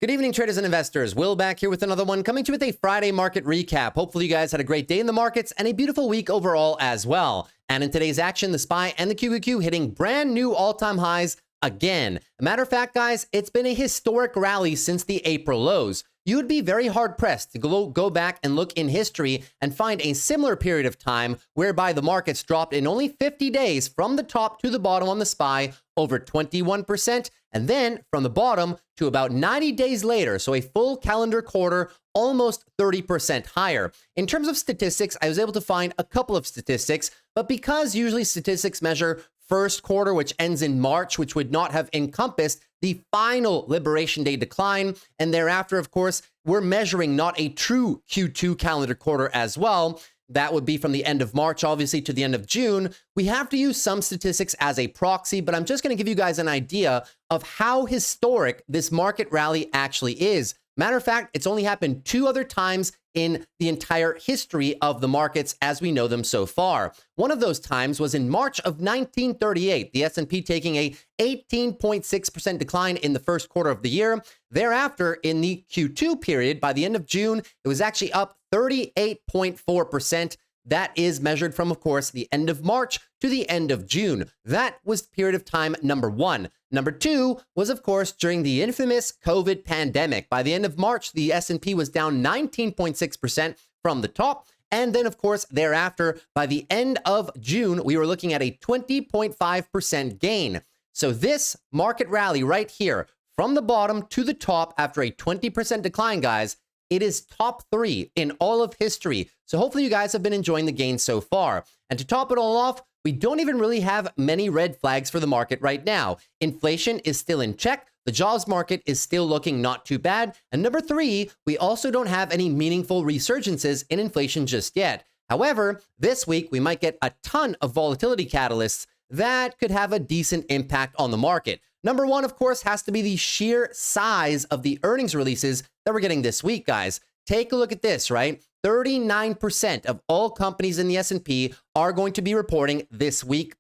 Good evening, traders and investors. Will back here with another one, coming to you with a Friday market recap. Hopefully you guys had a great day in the markets and a beautiful week overall as well. And in today's action, the SPY and the QQQ hitting brand new all-time highs again. A matter of fact, guys, it's been a historic rally since the April lows. You would be very hard-pressed to go back and look in history and find a similar period of time whereby the markets dropped in only 50 days from the top to the bottom on the SPY over 21%, and then from the bottom to about 90 days later, so a full calendar quarter, almost 30% higher. In terms of statistics, I was able to find a couple of statistics, but because usually statistics measure first quarter, which ends in March, which would not have encompassed the final Liberation Day decline. And thereafter, of course, we're measuring not a true Q2 calendar quarter as well. That would be from the end of March, obviously, to the end of June. We have to use some statistics as a proxy, but I'm just going to give you guys an idea of how historic this market rally actually is. Matter of fact, it's only happened 2 other times in the entire history of the markets as we know them so far. One of those times was in March of 1938, the S&P taking a 18.6% decline in the first quarter of the year. Thereafter, in the Q2 period, by the end of June, it was actually up 38.4%. That is measured from, of course, the end of March to the end of June. That was period of time number 1. Number 2 was, of course, during the infamous COVID pandemic. By the end of March, the S&P was down 19.6% from the top. And then, of course, thereafter, by the end of June, we were looking at a 20.5% gain. So this market rally right here, from the bottom to the top after a 20% decline, guys, it is top 3 in all of history. So hopefully you guys have been enjoying the gains so far. And to top it all off, we don't even really have many red flags for the market right now. Inflation is still in check. The jobs market is still looking not too bad. And number 3, we also don't have any meaningful resurgences in inflation just yet. However, this week we might get a ton of volatility catalysts that could have a decent impact on the market. Number 1, of course, has to be the sheer size of the earnings releases that we're getting this week, guys. Take a look at this, right? 39% of all companies in the S&P are going to be reporting this week,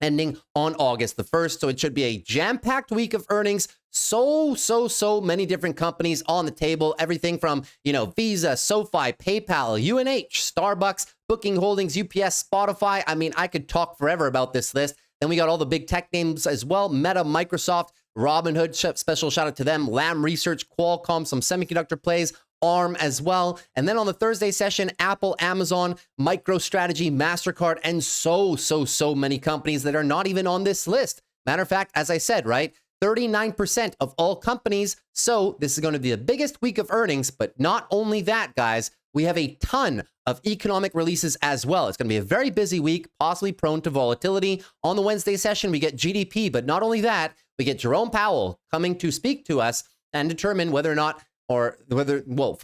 ending on August the 1st. So it should be a jam-packed week of earnings. So many different companies on the table. Everything from, Visa, SOFI, PayPal, UNH, Starbucks, Booking Holdings, UPS, Spotify. I mean, I could talk forever about this list. Then we got all the big tech names as well. Meta, Microsoft, Robinhood, special shout out to them. Lam Research, Qualcomm, some semiconductor plays, ARM as well. And then on the Thursday session, Apple, Amazon, MicroStrategy, MasterCard, and so many companies that are not even on this list. Matter of fact, as I said, right, 39% of all companies. So this is going to be the biggest week of earnings. But not only that, guys, we have a ton of economic releases as well. It's going to be a very busy week, possibly prone to volatility. On the Wednesday session, we get GDP, but not only that, we get Jerome Powell coming to speak to us and determine whether or not, for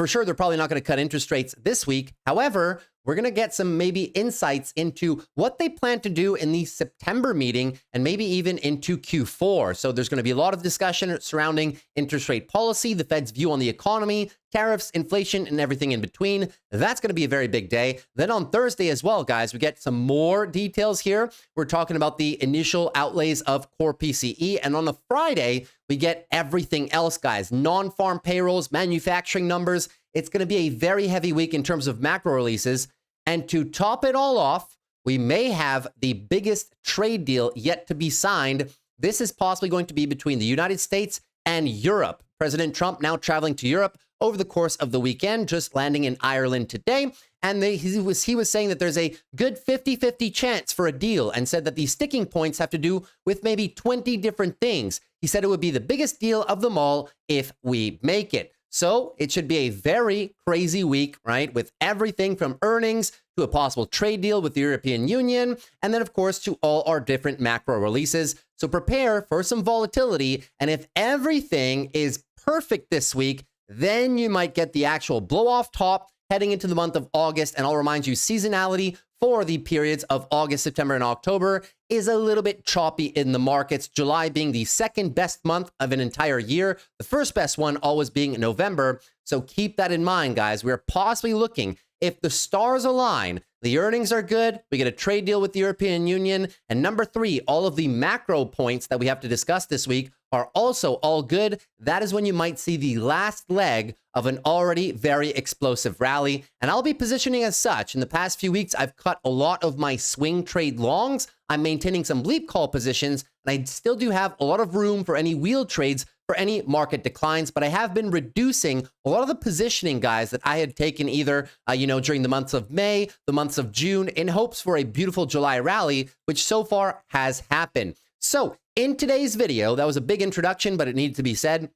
sure, they're probably not going to cut interest rates this week. However, we're going to get some maybe insights into what they plan to do in the September meeting and maybe even into Q4. So there's going to be a lot of discussion surrounding interest rate policy, the Fed's view on the economy, tariffs, inflation, and everything in between. That's going to be a very big day. Then on Thursday as well, guys, we get some more details here. We're talking about the initial outlays of core PCE. And on the Friday, we get everything else, guys. Non-farm payrolls, manufacturing numbers. It's going to be a very heavy week in terms of macro releases. And to top it all off, we may have the biggest trade deal yet to be signed. This is possibly going to be between the United States and Europe. President Trump now traveling to Europe over the course of the weekend, just landing in Ireland today. And he was saying that there's a good 50-50 chance for a deal, and said that the sticking points have to do with maybe 20 different things. He said it would be the biggest deal of them all if we make it. So it should be a very crazy week, right? With everything from earnings to a possible trade deal with the European Union, and then, of course, to all our different macro releases. So prepare for some volatility. And if everything is perfect this week, then you might get the actual blow off top heading into the month of August. And I'll remind you, seasonality for the periods of August, September, and October is a little bit choppy in the markets. July being the second best month of an entire year. The first best one always being November. So keep that in mind, guys. We're possibly looking if the stars align, the earnings are good, we get a trade deal with the European Union, and number 3, all of the macro points that we have to discuss this week are also all good, that is when you might see the last leg of an already very explosive rally. And I'll be positioning as such. In the past few weeks, I've cut a lot of my swing trade longs. I'm maintaining some bleep call positions, and I still do have a lot of room for any wheel trades for any market declines, but I have been reducing a lot of the positioning, guys, that I had taken either, during the months of May, the months of June, in hopes for a beautiful July rally, which so far has happened. So in today's video, that was a big introduction, but it needed to be said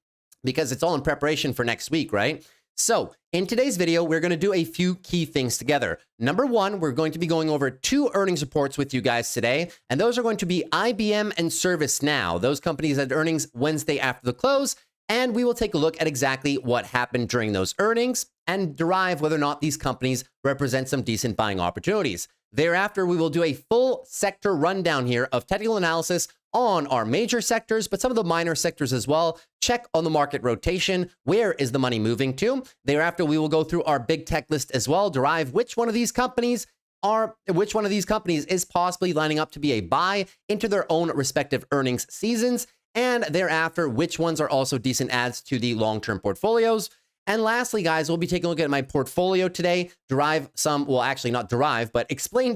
because it's all in preparation for next week, right? So in today's video, we're going to do a few key things together. Number 1, we're going to be going over 2 earnings reports with you guys today, and those are going to be IBM and ServiceNow. Those companies had earnings Wednesday after the close, and we will take a look at exactly what happened during those earnings and derive whether or not these companies represent some decent buying opportunities. Thereafter, we will do a full sector rundown here of technical analysis on our major sectors, but some of the minor sectors as well. Check on the market rotation. Where is the money moving to? Thereafter, we will go through our big tech list as well, derive which one of these companies is possibly lining up to be a buy into their own respective earnings seasons, and thereafter, which ones are also decent adds to the long-term portfolios. And lastly, guys, we'll be taking a look at my portfolio today, explain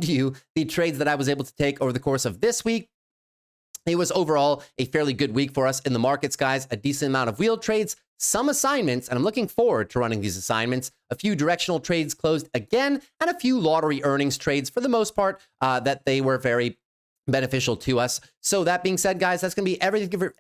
to you the trades that I was able to take over the course of this week. It was overall a fairly good week for us in the markets, guys. A decent amount of wheel trades, some assignments, and I'm looking forward to running these assignments. A few directional trades closed again, and a few lottery earnings trades for the most part that they were very beneficial to us. So that being said, guys, that's going to be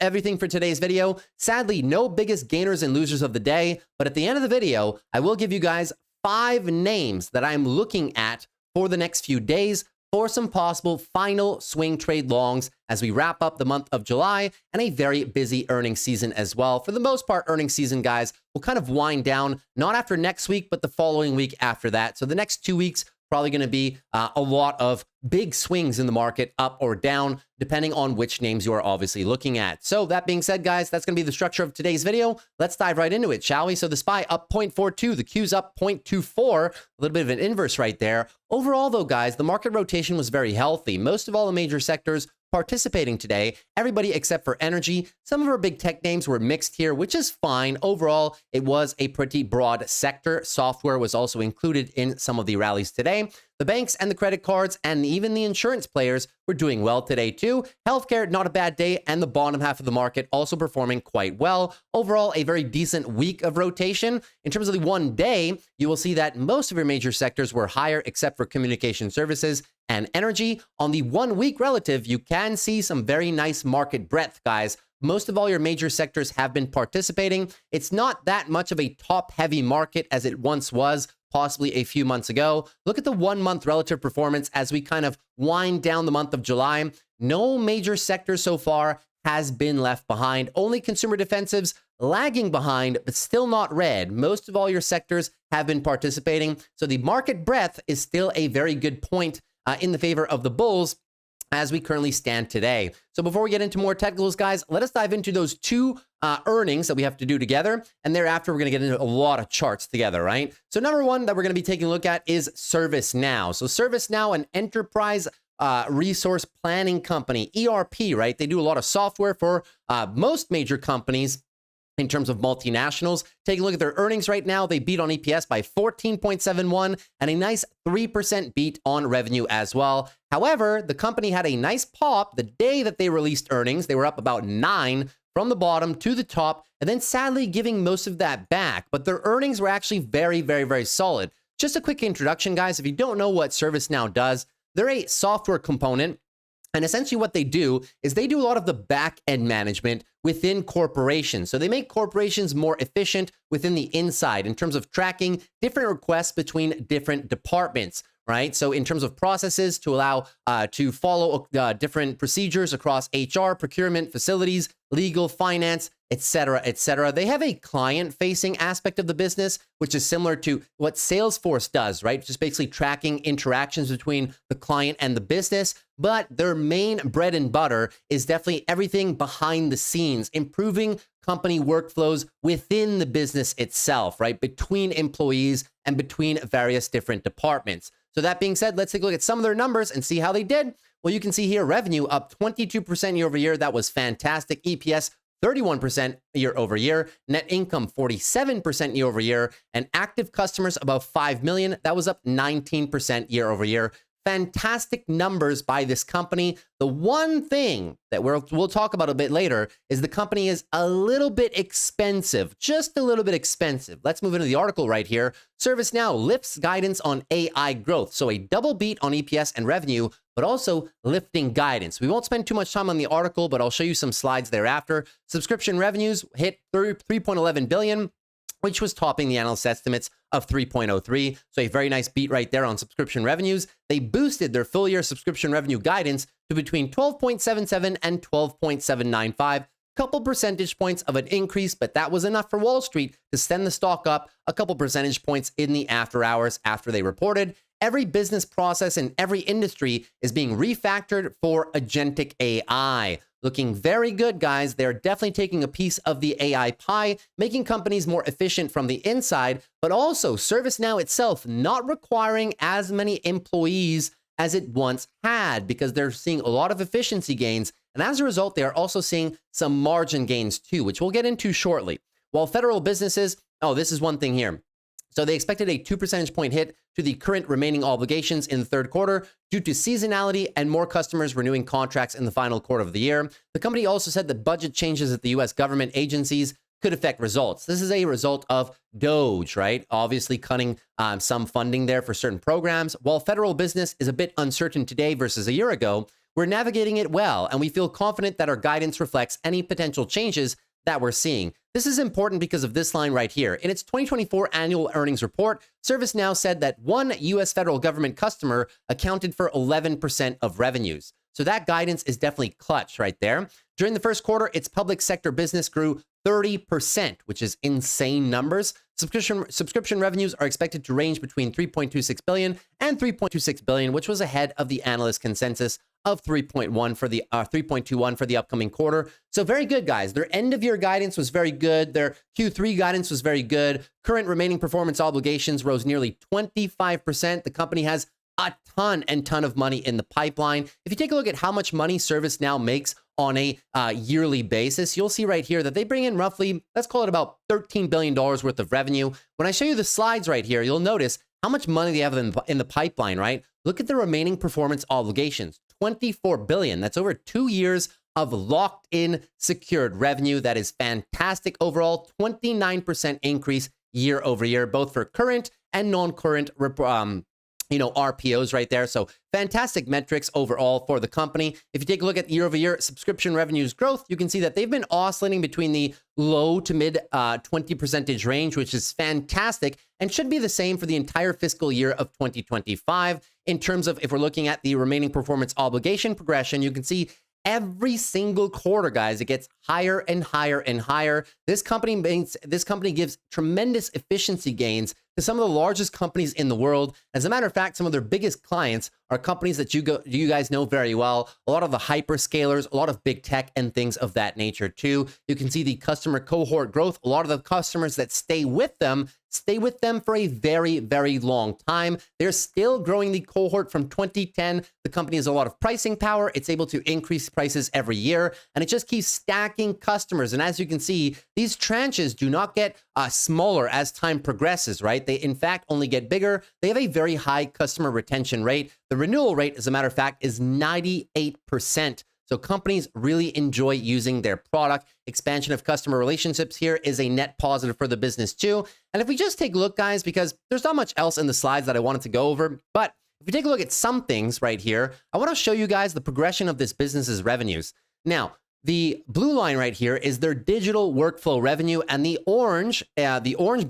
everything for today's video. Sadly, no biggest gainers and losers of the day, but at the end of the video, I will give you guys 5 names that I'm looking at for the next few days for some possible final swing trade longs as we wrap up the month of July and a very busy earnings season as well. For the most part, earnings season, guys, will kind of wind down, not after next week, but the following week after that. So the next 2 weeks, probably going to be a lot of big swings in the market, up or down, depending on which names you are obviously looking at. So that being said, guys, that's going to be the structure of today's video. Let's dive right into it, shall we? So the SPY up 0.42, the Q's up 0.24, a little bit of an inverse right there. Overall, though, guys, the market rotation was very healthy. Most of all the major sectors participating today, everybody except for energy. Some of our big tech names were mixed here, which is fine. Overall, it was a pretty broad sector. Software was also included in some of the rallies today. The banks and the credit cards and even the insurance players were doing well today too. Healthcare, not a bad day, and the bottom half of the market also performing quite well. Overall, a very decent week of rotation. In terms of the one day, you will see that most of your major sectors were higher except for communication services and energy. On the 1 week relative, you can see some very nice market breadth, guys. Most of all your major sectors have been participating. It's not that much of a top-heavy market as it once was, possibly a few months ago. Look at the 1 month relative performance as we kind of wind down the month of July. No major sector so far has been left behind. Only consumer defensives lagging behind, but still not red. Most of all your sectors have been participating. So the market breadth is still a very good point in the favor of the bulls as we currently stand today. So before we get into more technicals, guys, let us dive into those 2 earnings that we have to do together. And thereafter, we're going to get into a lot of charts together, right? So number 1 that we're going to be taking a look at is ServiceNow. So ServiceNow, an enterprise resource planning company, ERP, right? They do a lot of software for most major companies in terms of multinationals. Take a look at their earnings right now. They beat on EPS by 14.71 and a nice 3% beat on revenue as well. However, the company had a nice pop the day that they released earnings. They were up about 9 from the bottom to the top, and then sadly giving most of that back. But their earnings were actually very, very, very solid. Just a quick introduction, guys. If you don't know what ServiceNow does, they're a software component. And essentially what they do is they do a lot of the back-end management within corporations. So they make corporations more efficient within the inside in terms of tracking different requests between different departments, right? So in terms of processes to allow to follow different procedures across HR, procurement, facilities, legal, finance, etc., etc. They have a client-facing aspect of the business, which is similar to what Salesforce does, right? Just basically tracking interactions between the client and the business. But their main bread and butter is definitely everything behind the scenes, improving company workflows within the business itself, right? Between employees and between various different departments. So that being said, let's take a look at some of their numbers and see how they did. Well, you can see here revenue up 22% year over year. That was fantastic. EPS 31% year over year, net income 47% year over year, and active customers above 5 million. That was up 19% year over year. Fantastic numbers by this company. The one thing that we'll talk about a bit later is the company is a little bit expensive, just a little bit expensive. Let's move into the article right here. ServiceNow lifts guidance on AI growth. So a double beat on EPS and revenue, but also lifting guidance. We won't spend too much time on the article, but I'll show you some slides thereafter. Subscription revenues hit 3.11 billion, which was topping the analyst estimates of 3.03. So a very nice beat right there on subscription revenues. They boosted their full year subscription revenue guidance to between 12.77 and 12.795. Couple percentage points of an increase, but that was enough for Wall Street to send the stock up a couple percentage points in the after hours after they reported. Every business process in every industry is being refactored for agentic AI. Looking very good, guys. They're definitely taking a piece of the AI pie, making companies more efficient from the inside, but also ServiceNow itself not requiring as many employees as it once had because they're seeing a lot of efficiency gains. And as a result, they are also seeing some margin gains too, which we'll get into shortly. While federal businesses, oh, this is one thing here. So they expected a 2 percentage point hit to the current remaining obligations in the third quarter due to seasonality and more customers renewing contracts in the final quarter of the year. The company also said that budget changes at the U.S. government agencies could affect results. This is a result of DOGE, right? Obviously cutting some funding there for certain programs. While federal business is a bit uncertain today versus a year ago, we're navigating it well, and we feel confident that our guidance reflects any potential changes that we're seeing. This is important because of this line right here. In its 2024 annual earnings report, ServiceNow said that one U.S. federal government customer accounted for 11% of revenues. So that guidance is definitely clutch right there. During the first quarter, its public sector business grew 30%, which is insane numbers. Subscription revenues are expected to range between 3.26 billion and 3.26 billion, which was ahead of the analyst consensus of 3.21 for the upcoming quarter. So very good, guys. Their end of year guidance was very good. Their Q3 guidance was very good. Current remaining performance obligations rose nearly 25%. The company has a ton of money in the pipeline. If you take a look at how much money ServiceNow makes on a yearly basis, you'll see right here that they bring in roughly, let's call it about $13 billion worth of revenue. When I show you the slides right here, you'll notice how much money they have in the pipeline, right? Look at the remaining performance obligations, 24 billion. That's over 2 years of locked in secured revenue. That is fantastic overall, 29% increase year over year, both for current and non-current RPOs right there. So fantastic metrics overall for the company. If you take a look at year over year subscription revenues growth, you can see that they've been oscillating between the low to mid 20% range, which is fantastic and should be the same for the entire fiscal year of 2025. In terms of if we're looking at the remaining performance obligation progression, you can see every single quarter, guys, it gets higher and higher and higher. This company gives tremendous efficiency gains to some of the largest companies in the world. As a matter of fact, some of their biggest clients are companies that you guys know very well. A lot of the hyperscalers, a lot of big tech and things of that nature too. You can see the customer cohort growth. A lot of the customers that stay with them for a very, very long time. They're still growing the cohort from 2010. The company has a lot of pricing power. It's able to increase prices every year, and it just keeps stacking customers. And as you can see, these tranches do not get smaller as time progresses, right? They, in fact, only get bigger. They have a very high customer retention rate. The renewal rate, as a matter of fact, is 98%. So companies really enjoy using their product. Expansion of customer relationships here is a net positive for the business too. And if we just take a look, guys, because there's not much else in the slides that I wanted to go over, but if we take a look at some things right here, I want to show you guys the progression of this business's revenues. Now, the blue line right here is their digital workflow revenue, and the orange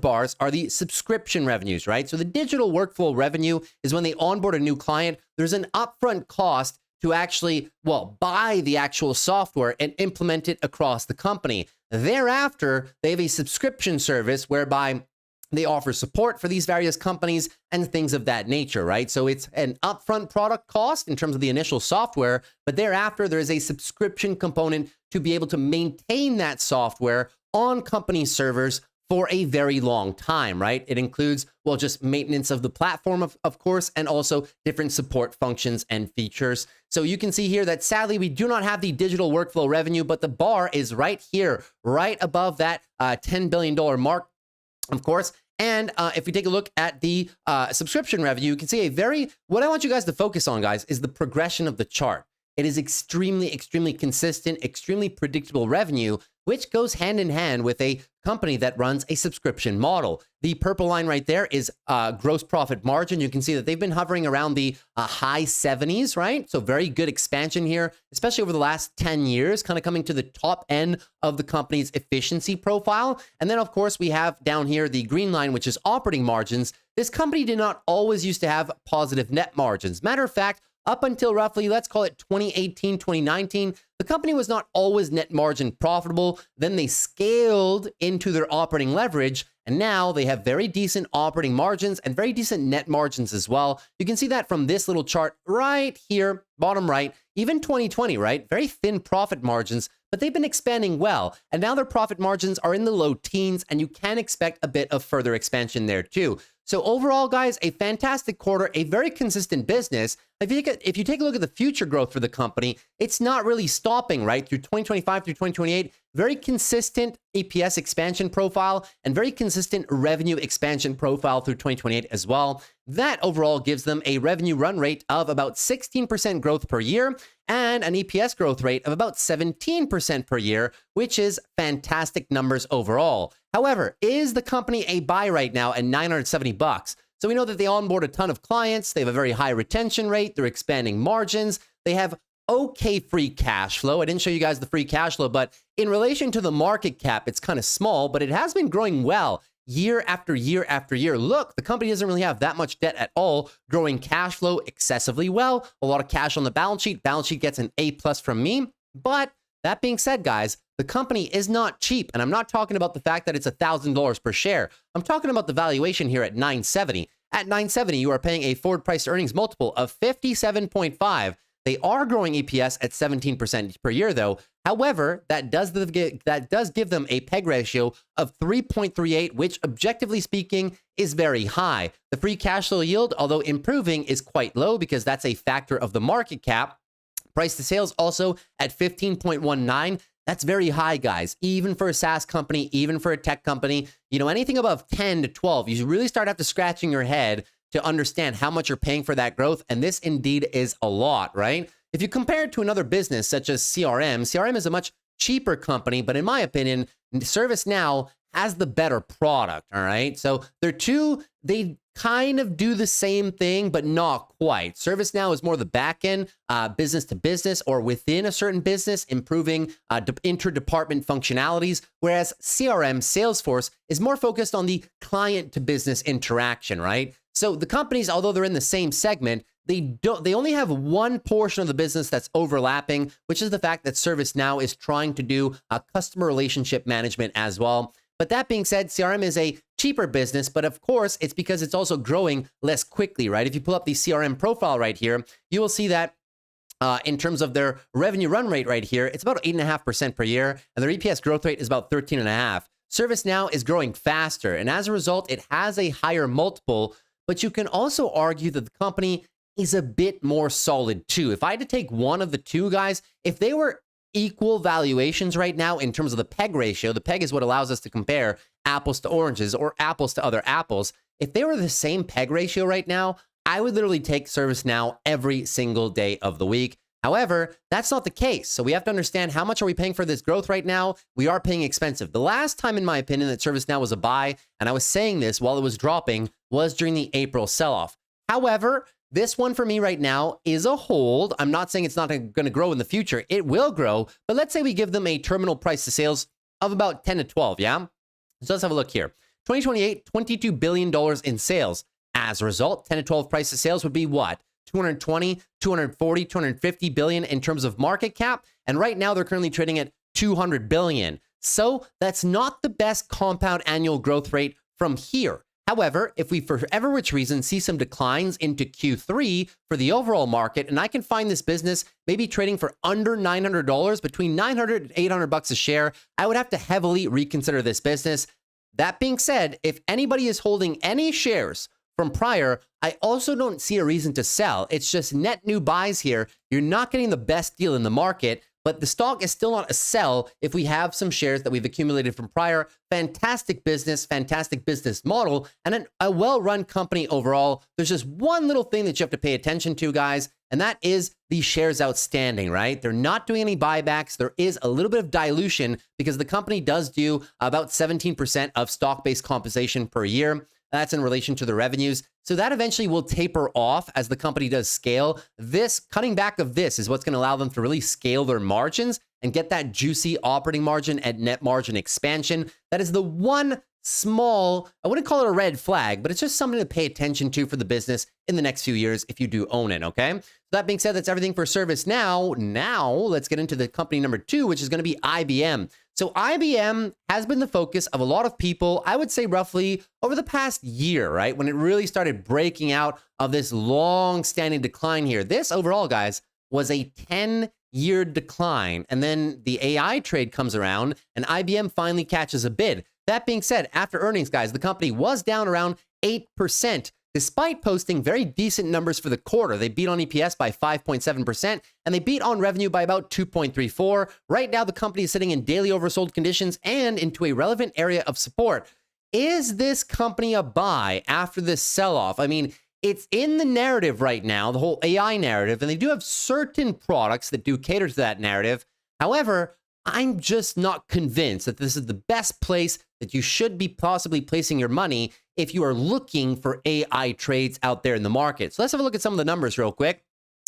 bars are the subscription revenues, right? So the digital workflow revenue is when they onboard a new client. There's an upfront cost to actually, buy the actual software and implement it across the company. Thereafter, they have a subscription service whereby they offer support for these various companies and things of that nature, right? So it's an upfront product cost in terms of the initial software, but thereafter there is a subscription component to be able to maintain that software on company servers for a very long time, right? It includes, well, just maintenance of the platform, of course, and also different support functions and features. So you can see here that sadly, we do not have the digital workflow revenue, but the bar is right here, right above that $10 billion mark, of course. And if we take a look at the subscription revenue, you can see what I want you guys to focus on, guys, is the progression of the chart. It is extremely, extremely consistent, extremely predictable revenue, which goes hand in hand with a company that runs a subscription model. The purple line right there is gross profit margin. You can see that they've been hovering around the high 70s, right? So very good expansion here, especially over the last 10 years, kind of coming to the top end of the company's efficiency profile. And then, of course, we have down here the green line, which is operating margins. This company did not always used to have positive net margins. Matter of fact, up until roughly, let's call it 2018, 2019, the company was not always net margin profitable. Then they scaled into their operating leverage, and now they have very decent operating margins and very decent net margins as well. You can see that from this little chart right here, bottom right, even 2020, right? Very thin profit margins, but they've been expanding well. And now their profit margins are in the low teens, and you can expect a bit of further expansion there too. So overall, guys, a fantastic quarter, a very consistent business. If you take a look at the future growth for the company, it's not really stopping, right? Through 2025 through 2028, very consistent EPS expansion profile and very consistent revenue expansion profile through 2028 as well. That overall gives them a revenue run rate of about 16% growth per year and an EPS growth rate of about 17% per year, which is fantastic numbers overall. However, is the company a buy right now at $970? So we know that they onboard a ton of clients. They have a very high retention rate. They're expanding margins. They have okay free cash flow. I didn't show you guys the free cash flow, but in relation to the market cap, it's kind of small, but it has been growing well year after year after year. Look, the company doesn't really have that much debt at all, growing cash flow excessively well. A lot of cash on the balance sheet. Balance sheet gets an A+ from me. But that being said, guys, the company is not cheap. And I'm not talking about the fact that it's $1,000 per share. I'm talking about the valuation here at $970. At $970, you are paying a forward price to earnings multiple of 57.5. They are growing EPS at 17% per year, though. However, that does give them a PEG ratio of 3.38, which, objectively speaking, is very high. The free cash flow yield, although improving, is quite low because that's a factor of the market cap. Price to sales also at 15.19. That's very high, guys, even for a SaaS company, even for a tech company. You know, anything above 10 to 12, you really start after scratching your head to understand how much you're paying for that growth. And this indeed is a lot, right? If you compare it to another business such as CRM is a much cheaper company, but in my opinion, ServiceNow has the better product, all right? So they kind of do the same thing, but not quite. ServiceNow is more the back end, business to business, or within a certain business, improving inter-department functionalities, whereas CRM, Salesforce, is more focused on the client to business interaction, right? So the companies, although they're in the same segment, they only have one portion of the business that's overlapping, which is the fact that ServiceNow is trying to do customer relationship management as well. But that being said, CRM is a cheaper business, but of course, it's because it's also growing less quickly, right? If you pull up the CRM profile right here, you will see that in terms of their revenue run rate right here, it's about 8.5% per year, and their EPS growth rate is about 13.5%. ServiceNow is growing faster, and as a result, it has a higher multiple, but you can also argue that the company is a bit more solid too. If I had to take one of the two, guys, if they were equal valuations right now in terms of the PEG ratio, the PEG is what allows us to compare apples to oranges or apples to other apples. If they were the same PEG ratio right now, I would literally take ServiceNow every single day of the week. However, that's not the case. So we have to understand, how much are we paying for this growth right now? We are paying expensive. The last time, in my opinion, that ServiceNow was a buy, and I was saying this while it was dropping, was during the April sell-off. However, this one for me right now is a hold. I'm not saying it's not going to grow in the future. It will grow, but let's say we give them a terminal price to sales of about 10 to 12, yeah? So let's have a look here. 2028, $22 billion in sales. As a result, 10 to 12 price to sales would be what? 220, 240, 250 billion in terms of market cap. And right now they're currently trading at 200 billion. So that's not the best compound annual growth rate from here. However, if we for whatever which reason see some declines into Q3 for the overall market, and I can find this business maybe trading for under $900, between $900 and $800 a share, I would have to heavily reconsider this business. That being said, if anybody is holding any shares from prior, I also don't see a reason to sell. It's just net new buys here. You're not getting the best deal in the market, but the stock is still not a sell if we have some shares that we've accumulated from prior. Fantastic business model, and a well-run company overall. There's just one little thing that you have to pay attention to, guys, and that is the shares outstanding, right? They're not doing any buybacks. There is a little bit of dilution because the company does do about 17% of stock-based compensation per year. That's in relation to the revenues. So that eventually will taper off as the company does scale. This cutting back of this is what's going to allow them to really scale their margins and get that juicy operating margin and net margin expansion. That is the one small, I wouldn't call it a red flag, but it's just something to pay attention to for the business in the next few years if you do own it, okay? So that being said, that's everything for ServiceNow. Now, let's get into the company number 2, which is going to be IBM. So IBM has been the focus of a lot of people, I would say roughly over the past year, right? When it really started breaking out of this long-standing decline here. This overall, guys, was a 10-year decline. And then the AI trade comes around and IBM finally catches a bid. That being said, after earnings, guys, the company was down around 8%, despite posting very decent numbers for the quarter. They beat on EPS by 5.7%, and they beat on revenue by about 2.34. Right now, the company is sitting in daily oversold conditions and into a relevant area of support. Is this company a buy after this sell-off? I mean, it's in the narrative right now, the whole AI narrative, and they do have certain products that do cater to that narrative. However, I'm just not convinced that this is the best place that you should be possibly placing your money if you are looking for AI trades out there in the market. So let's have a look at some of the numbers real quick.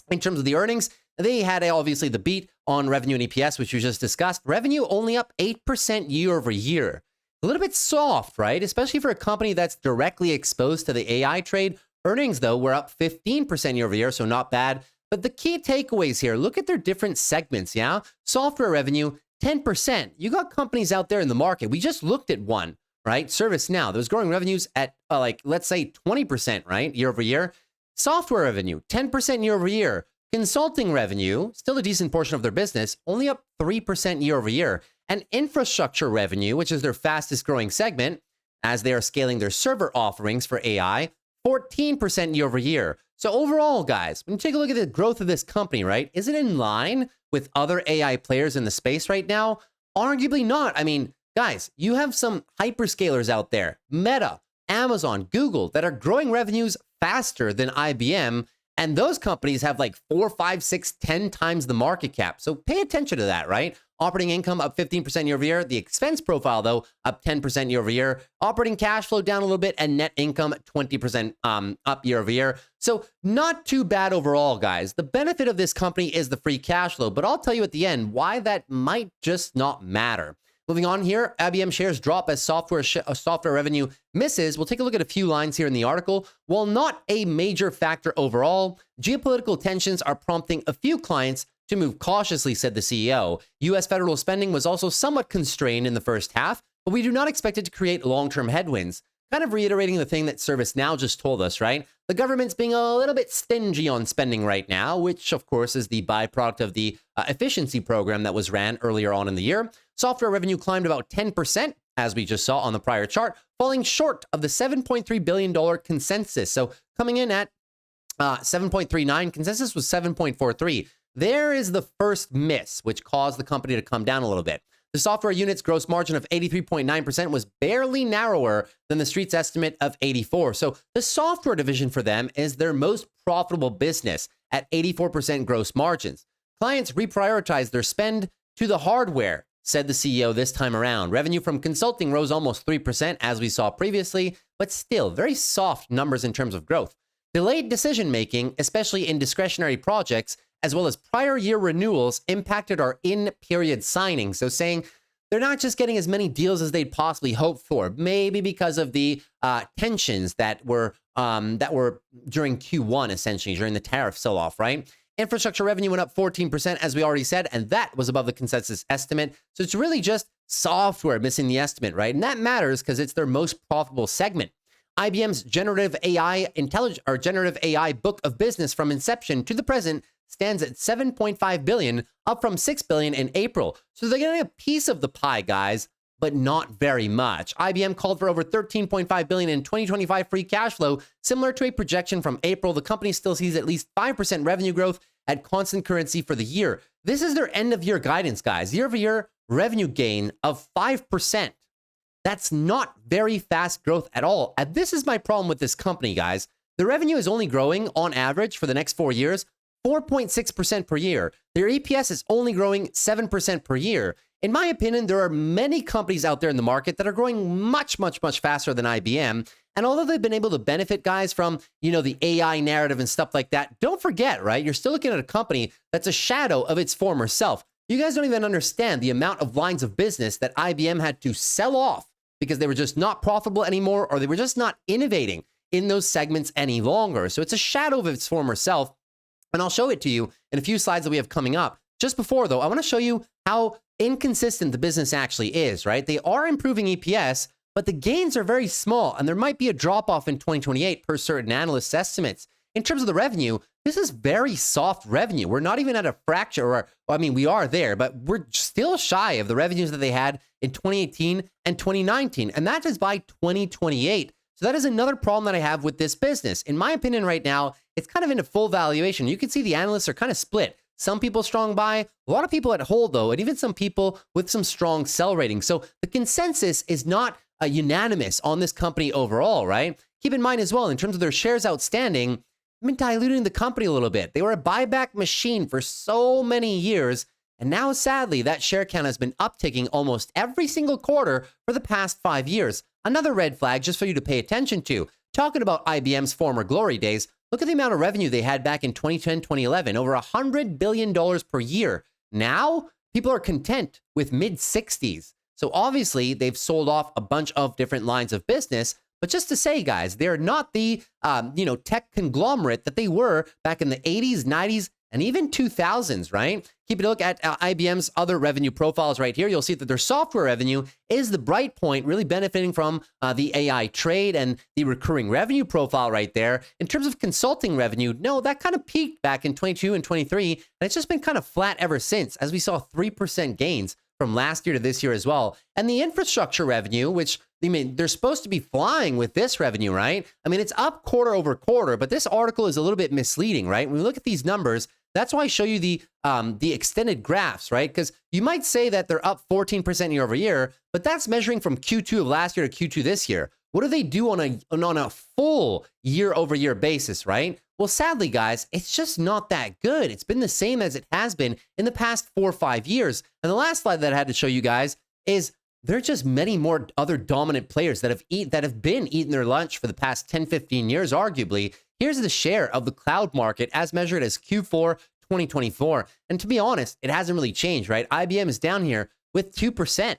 In terms of the earnings, they had obviously the beat on revenue and EPS, which we just discussed. Revenue only up 8% year over year. A little bit soft, right? Especially for a company that's directly exposed to the AI trade. Earnings, though, were up 15% year over year, so not bad. But the key takeaways here, look at their different segments, yeah? Software revenue, 10%. You got companies out there in the market. We just looked at one, right? ServiceNow. That was growing revenues at let's say 20%, right? Year over year. Software revenue, 10% year over year. Consulting revenue, still a decent portion of their business, only up 3% year over year. And infrastructure revenue, which is their fastest growing segment, as they are scaling their server offerings for AI, 14% year over year. So overall, guys, when you take a look at the growth of this company, right, is it in line with other AI players in the space right now? Arguably not. I mean, guys, you have some hyperscalers out there, Meta, Amazon, Google, that are growing revenues faster than IBM. And those companies have like 4, 5, 6, 10 times the market cap. So pay attention to that, right? Operating income up 15% year over year. The expense profile, though, up 10% year over year. Operating cash flow down a little bit, and net income 20% up year over year. So not too bad overall, guys. The benefit of this company is the free cash flow, but I'll tell you at the end why that might just not matter. Moving on here, IBM shares drop as software revenue misses. We'll take a look at a few lines here in the article. While not a major factor overall, geopolitical tensions are prompting a few clients to move cautiously, said the CEO. U.S. federal spending was also somewhat constrained in the first half, but we do not expect it to create long-term headwinds. Kind of reiterating the thing that ServiceNow just told us, right? The government's being a little bit stingy on spending right now, which of course is the byproduct of the efficiency program that was ran earlier on in the year. Software revenue climbed about 10%, as we just saw on the prior chart, falling short of the $7.3 billion consensus. So coming in at 7.39, consensus was 7.43. There is the first miss, which caused the company to come down a little bit. The software unit's gross margin of 83.9% was barely narrower than the street's estimate of 84%. So the software division for them is their most profitable business at 84% gross margins. Clients reprioritized their spend to the hardware, said the CEO this time around. Revenue from consulting rose almost 3%, as we saw previously, but still very soft numbers in terms of growth. Delayed decision-making, especially in discretionary projects, as well as prior year renewals, impacted our in-period signings. So saying they're not just getting as many deals as they'd possibly hoped for, maybe because of the tensions that were during Q1, essentially, during the tariff sell-off, right? Infrastructure revenue went up 14%, as we already said, and that was above the consensus estimate. So it's really just software missing the estimate, right? And that matters because it's their most profitable segment. IBM's generative AI book of business from inception to the present stands at $7.5 billion, up from $6 billion in April. So they're getting a piece of the pie, guys, but not very much. IBM called for over $13.5 billion in 2025 free cash flow, similar to a projection from April. The company still sees at least 5% revenue growth at constant currency for the year. This is their end of year guidance, guys. Year-over-year revenue gain of 5%. That's not very fast growth at all. And this is my problem with this company, guys. The revenue is only growing on average for the next 4 years, 4.6% per year. Their EPS is only growing 7% per year. In my opinion, there are many companies out there in the market that are growing much faster than IBM. And although they've been able to benefit, guys, from, the AI narrative and stuff like that, don't forget, right? You're still looking at a company that's a shadow of its former self. You guys don't even understand the amount of lines of business that IBM had to sell off because they were just not profitable anymore, or they were just not innovating in those segments any longer. So it's a shadow of its former self. And I'll show it to you in a few slides that we have coming up. Just before, though, I want to show you how inconsistent the business actually is, right? They are improving EPS, but the gains are very small, and there might be a drop-off in 2028 per certain analysts' estimates. In terms of the revenue, this is very soft revenue. We're not even at a fraction, we are there, but we're still shy of the revenues that they had in 2018 and 2019, and that is by 2028. So that is another problem that I have with this business. In my opinion right now, it's kind of in a full valuation. You can see the analysts are kind of split. Some people strong buy, a lot of people at hold though, and even some people with some strong sell ratings. So the consensus is not unanimous on this company overall, right? Keep in mind as well, in terms of their shares outstanding, I've been diluting the company a little bit. They were a buyback machine for so many years, and now sadly, that share count has been upticking almost every single quarter for the past 5 years. Another red flag just for you to pay attention to. Talking about IBM's former glory days, look at the amount of revenue they had back in 2010, 2011, over $100 billion per year. Now, people are content with mid-60s. So obviously, they've sold off a bunch of different lines of business. But just to say, guys, they're not the, tech conglomerate that they were back in the 80s, 90s, and even 2000s, right? Keep a look at IBM's other revenue profiles right here. You'll see that their software revenue is the bright point, really benefiting from the AI trade and the recurring revenue profile right there. In terms of consulting revenue, no, that kind of peaked back in 22 and 23, and it's just been kind of flat ever since, as we saw 3% gains from last year to this year as well. And the infrastructure revenue, which, they're supposed to be flying with this revenue, right? It's up quarter over quarter, but this article is a little bit misleading, right? When we look at these numbers, that's why I show you the extended graphs, right? Because you might say that they're up 14% year over year, but that's measuring from Q2 of last year to Q2 this year. What do they do on a full year over year basis, right? Well, sadly, guys, it's just not that good. It's been the same as it has been in the past 4 or 5 years. And the last slide that I had to show you guys is there are just many more other dominant players that have been eating their lunch for the past 10, 15 years, arguably. Here's the share of the cloud market as measured as Q4 2024. And to be honest, it hasn't really changed, right? IBM is down here with 2%,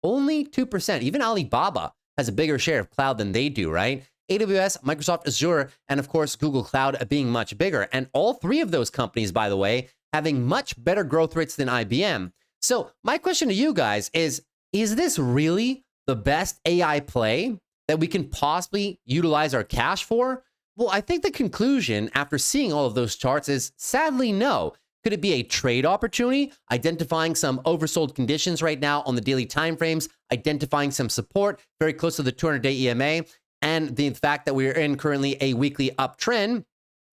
only 2%. Even Alibaba has a bigger share of cloud than they do, right? AWS, Microsoft Azure, and of course, Google Cloud being much bigger. And all three of those companies, by the way, having much better growth rates than IBM. So my question to you guys is this really the best AI play that we can possibly utilize our cash for? Well, I think the conclusion after seeing all of those charts is sadly no. Could it be a trade opportunity, identifying some oversold conditions right now on the daily timeframes, identifying some support very close to the 200-day EMA, and the fact that we're in currently a weekly uptrend?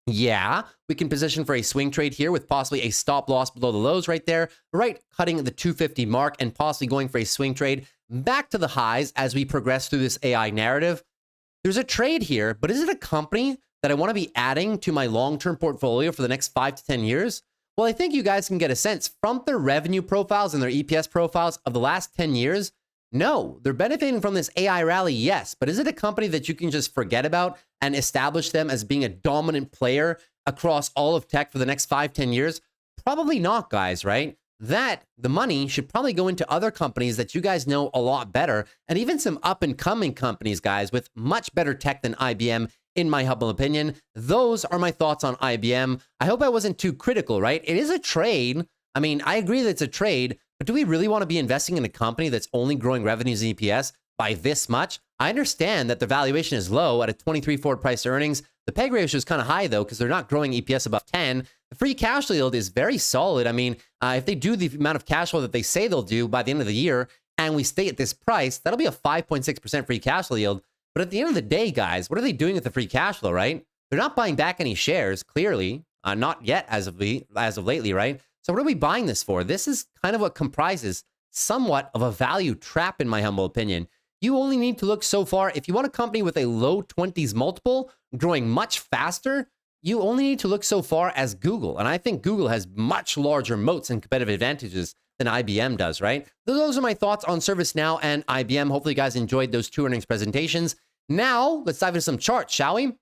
Yeah, we can position for a swing trade here with possibly a stop loss below the lows right there, right cutting the 250 mark and possibly going for a swing trade back to the highs as we progress through this AI narrative. There's a trade here, but is it a company that I want to be adding to my long-term portfolio for the next 5 to 10 years? Well, I think you guys can get a sense from their revenue profiles and their EPS profiles of the last 10 years. No, they're benefiting from this AI rally, yes, but is it a company that you can just forget about and establish them as being a dominant player across all of tech for the next 5, 10 years? Probably not, guys, right? The money should probably go into other companies that you guys know a lot better, and even some up-and-coming companies, guys, with much better tech than IBM, in my humble opinion. Those are my thoughts on IBM. I hope I wasn't too critical, right? It is a trade. I agree that it's a trade, but do we really want to be investing in a company that's only growing revenues and EPS by this much? I understand that the valuation is low at a 23 forward price to earnings. The PEG ratio is kind of high, though, because they're not growing EPS above 10. The free cash flow yield is very solid. I mean, if they do the amount of cash flow that they say they'll do by the end of the year, and we stay at this price, that'll be a 5.6% free cash flow yield. But at the end of the day, guys, what are they doing with the free cash flow, right? They're not buying back any shares, clearly. Not yet as of lately, right? So what are we buying this for? This is kind of what comprises somewhat of a value trap, in my humble opinion. You only need to look so far. If you want a company with a low 20s multiple, growing much faster, you only need to look so far as Google. And I think Google has much larger moats and competitive advantages than IBM does, right? Those are my thoughts on ServiceNow and IBM. Hopefully you guys enjoyed those two earnings presentations. Now, let's dive into some charts, shall we?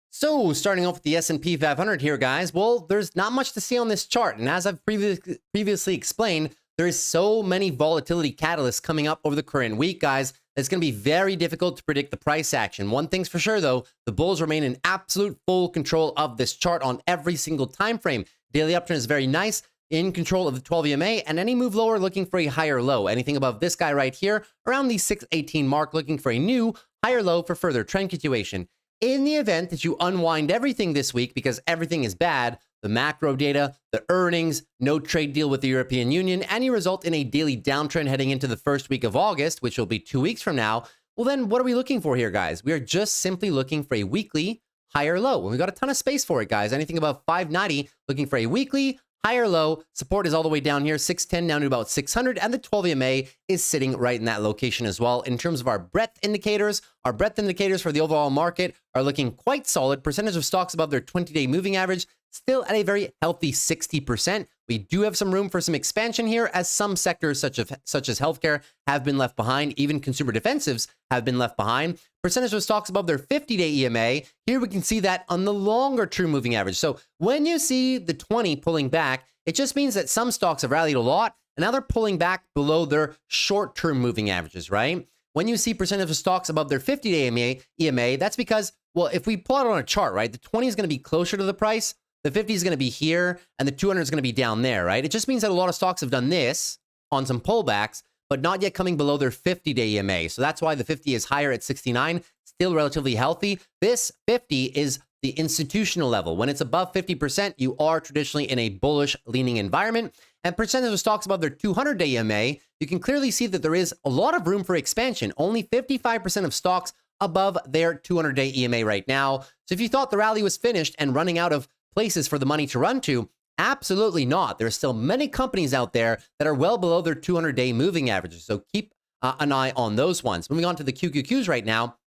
So, starting off with the S&P 500 here, guys. Well, there's not much to see on this chart. And as I've previously explained, there is so many volatility catalysts coming up over the current week, guys. It's going to be very difficult to predict the price action. One thing's for sure, though, the bulls remain in absolute full control of this chart on every single time frame. Daily uptrend is very nice, in control of the 12 EMA, and any move lower looking for a higher low. Anything above this guy right here, around the 618 mark, looking for a new higher low for further trend continuation. In the event that you unwind everything this week because everything is bad, the macro data, the earnings, no trade deal with the European Union, and you result in a daily downtrend heading into the first week of August, which will be 2 weeks from now, well then what are we looking for here, guys? We are just simply looking for a weekly higher low. And we've got a ton of space for it, guys. Anything above 590, looking for a weekly higher low. Support is all the way down here, 610 down to about 600, and the 12 EMA is sitting right in that location as well. In terms of our breadth indicators for the overall market are looking quite solid. Percentage of stocks above their 20-day moving average still at a very healthy 60%. We do have some room for some expansion here as some sectors such as healthcare have been left behind. Even consumer defensives have been left behind. Percentage of stocks above their 50-day EMA. Here we can see that on the longer term moving average. So when you see the 20 pulling back, it just means that some stocks have rallied a lot and now they're pulling back below their short-term moving averages, right? When you see percentage of stocks above their 50-day EMA, that's because, well, if we plot on a chart, right, the 20 is going to be closer to the price, the 50 is going to be here, and the 200 is going to be down there, right? It just means that a lot of stocks have done this on some pullbacks, but not yet coming below their 50-day EMA. So that's why the 50 is higher at 69, still relatively healthy. This 50 is the institutional level. When it's above 50%, you are traditionally in a bullish leaning environment. And percentage of stocks above their 200-day EMA, you can clearly see that there is a lot of room for expansion. Only 55% of stocks above their 200-day EMA right now. So if you thought the rally was finished and running out of places for the money to run to, absolutely not. There are still many companies out there that are well below their 200-day moving averages. So keep an eye on those ones. Moving on to the QQQs right now.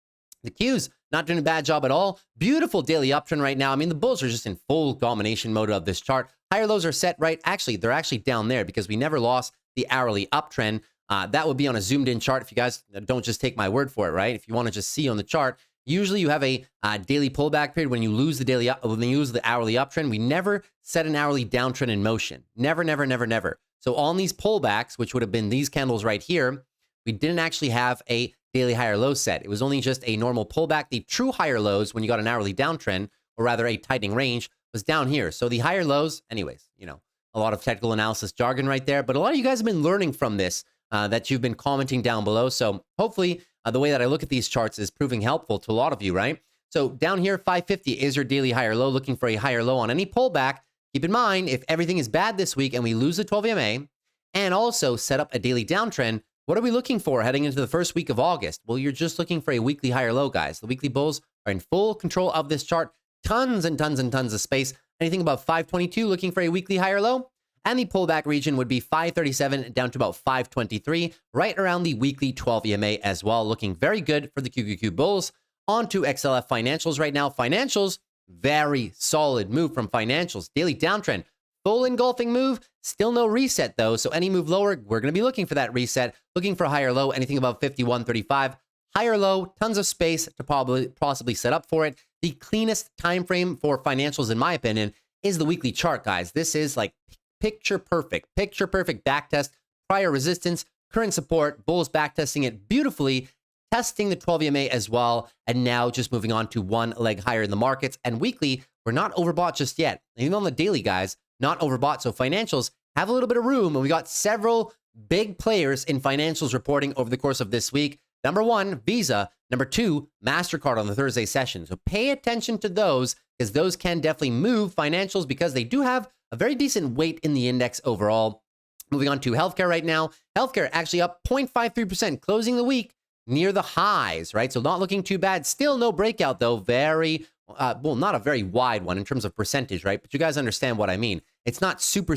The Qs not doing a bad job at all. Beautiful daily uptrend right now. I mean, the bulls are just in full domination mode of this chart. Higher lows are set right. Actually, they're actually down there because we never lost the hourly uptrend. That would be on a zoomed in chart if you guys don't just take my word for it, right? If you want to just see on the chart, usually you have a daily pullback period when you lose the hourly uptrend. We never set an hourly downtrend in motion. Never, never, never, never. So on these pullbacks, which would have been these candles right here, we didn't actually have a daily higher low set. It was only just a normal pullback. The true higher lows, when you got an hourly downtrend, or rather a tightening range, was down here. So the higher lows, anyways, you know, a lot of technical analysis jargon right there. But a lot of you guys have been learning from this that you've been commenting down below. So hopefully the way that I look at these charts is proving helpful to a lot of you, right? So down here, 550 is your daily higher low. Looking for a higher low on any pullback. Keep in mind, if everything is bad this week and we lose the 12 EMA and also set up a daily downtrend, what are we looking for heading into the first week of August? Well, you're just looking for a weekly higher low, guys. The weekly bulls are in full control of this chart. Tons and tons and tons of space. Anything above 522 looking for a weekly higher low. And the pullback region would be 537 down to about 523, right around the weekly 12 EMA as well. Looking very good for the QQQ bulls. On to XLF financials right now. Financials, very solid move from financials. Daily downtrend, full engulfing move. Still no reset though. So any move lower, we're going to be looking for that reset. Looking for a higher low, anything above 51.35. Higher low, tons of space to possibly set up for it. The cleanest time frame for financials, in my opinion, is the weekly chart, guys. This is like picture perfect backtest, prior resistance, current support, bulls backtesting it beautifully, testing the 12 EMA as well, and now just moving on to one leg higher in the markets. And weekly, we're not overbought just yet. Even on the daily, guys, not overbought. So financials have a little bit of room, and we got several big players in financials reporting over the course of this week. Number one, Visa. Number two, MasterCard on the Thursday session. So pay attention to those because those can definitely move financials because they do have a very decent weight in the index overall. Moving on to healthcare right now. Healthcare actually up 0.53%, closing the week near the highs, right? So not looking too bad. Still no breakout though. Very, well, not a very wide one in terms of percentage, right? But you guys understand what I mean. It's not super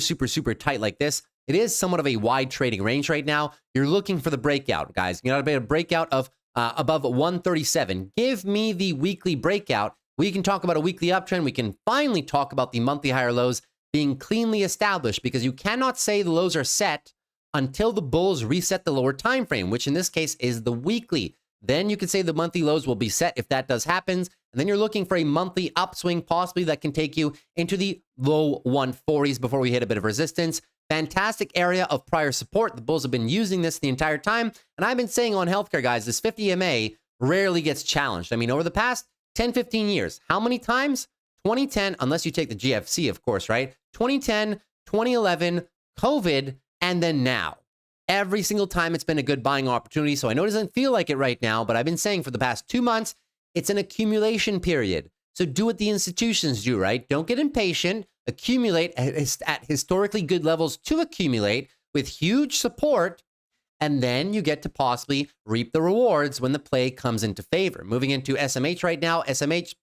tight like this. It is somewhat of a wide trading range right now. You're looking for the breakout, guys. You got to be a breakout of above 137. Give me the weekly breakout. We can talk about a weekly uptrend. We can finally talk about the monthly higher lows being cleanly established because you cannot say the lows are set until the bulls reset the lower time frame, which in this case is the weekly. Then you can say the monthly lows will be set if that does happen. And then you're looking for a monthly upswing possibly that can take you into the low 140s before we hit a bit of resistance. Fantastic area of prior support. The bulls have been using this the entire time. And I've been saying on healthcare, guys, this 50 EMA rarely gets challenged. I mean, over the past 10, 15 years, how many times? 2010, unless you take the GFC, of course, right? 2010, 2011, COVID, and then now. Every single time it's been a good buying opportunity. So I know it doesn't feel like it right now, but I've been saying for the past 2 months, it's an accumulation period. So do what the institutions do, right? Don't get impatient. Accumulate at historically good levels to accumulate with huge support. And then you get to possibly reap the rewards when the play comes into favor. Moving into SMH right now. SMH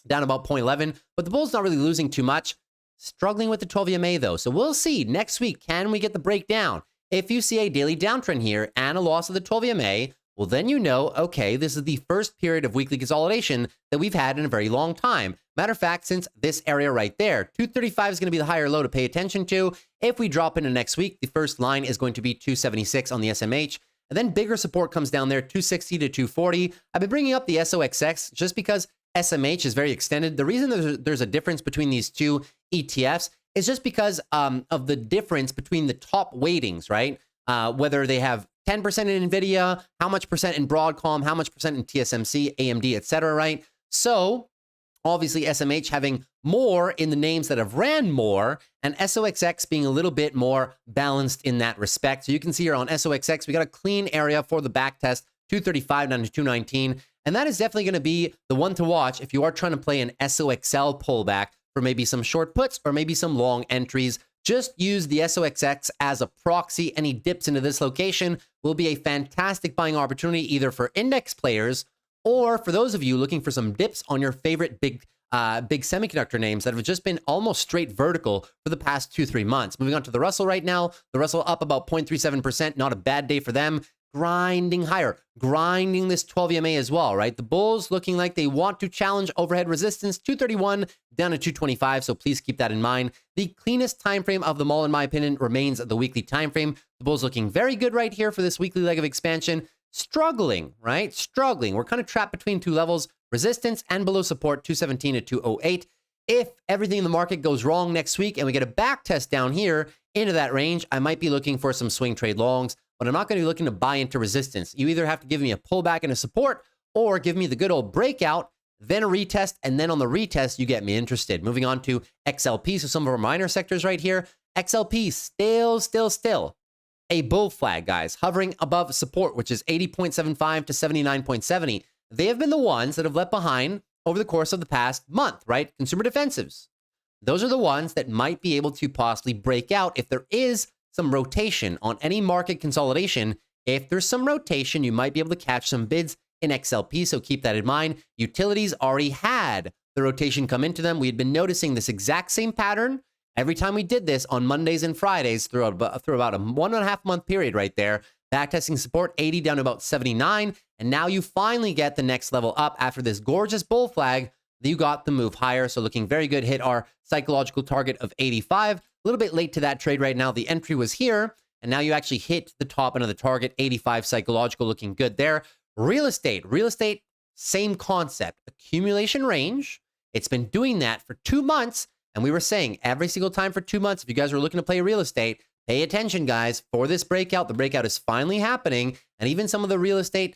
down about 0.11, but the bull's not really losing too much. Struggling with the 12 EMA though. So we'll see next week. Can we get the breakdown? If you see a daily downtrend here and a loss of the 12 EMA, well, then you know, okay, this is the first period of weekly consolidation that we've had in a very long time. Matter of fact, since this area right there, 235 is going to be the higher low to pay attention to. If we drop into next week, the first line is going to be 276 on the SMH. And then bigger support comes down there, 260 to 240. I've been bringing up the SOXX just because SMH is very extended. The reason there's a difference between these two ETFs is just because of the difference between the top weightings, right? Whether they have 10% in NVIDIA, how much percent in Broadcom, how much percent in TSMC, AMD, etc., right? So obviously SMH having more in the names that have ran more, and SOXX being a little bit more balanced in that respect. So you can see here on SOXX, we got a clean area for the back test, 235 down to 219. And that is definitely going to be the one to watch if you are trying to play an SOXL pullback for maybe some short puts or maybe some long entries. Just use the SOXX as a proxy. Any dips into this location will be a fantastic buying opportunity either for index players or for those of you looking for some dips on your favorite big semiconductor names that have just been almost straight vertical for the past 2-3 months. Moving on to the Russell right now. The Russell up about 0.37%. Not a bad day for them. Grinding higher, grinding this 12 EMA as well, right? The bulls looking like they want to challenge overhead resistance, 231 down to 225, so please keep that in mind. The cleanest time frame of them all, in my opinion, remains the weekly time frame. The bulls looking very good right here for this weekly leg of expansion. Struggling, right? Struggling. We're kind of trapped between two levels, resistance and below support, 217 to 208. If everything in the market goes wrong next week and we get a back test down here into that range, I might be looking for some swing trade longs, but I'm not going to be looking to buy into resistance. You either have to give me a pullback and a support or give me the good old breakout, then a retest, and then on the retest, you get me interested. Moving on to XLP, so some of our minor sectors right here. XLP, still a bull flag, guys, hovering above support, which is 80.75 to 79.70. They have been the ones that have left behind over the course of the past month, right? Consumer defensives. Those are the ones that might be able to possibly break out if there is some rotation on any market consolidation. If there's some rotation, you might be able to catch some bids in XLP, so keep that in mind. Utilities already had the rotation come into them. We had been noticing this exact same pattern every time we did this on Mondays and Fridays through about a 1.5 month period right there. Backtesting support 80 down to about 79, and now you finally get the next level up after this gorgeous bull flag. You got the move higher, so looking very good. Hit our psychological target of 85. A little bit late to that trade right now. The entry was here, and now you actually hit the top end of the target, 85 psychological, looking good there. Real estate, same concept. Accumulation range. It's been doing that for 2 months, and we were saying every single time for 2 months, if you guys were looking to play real estate, pay attention, guys, for this breakout. The breakout is finally happening, and even some of the real estate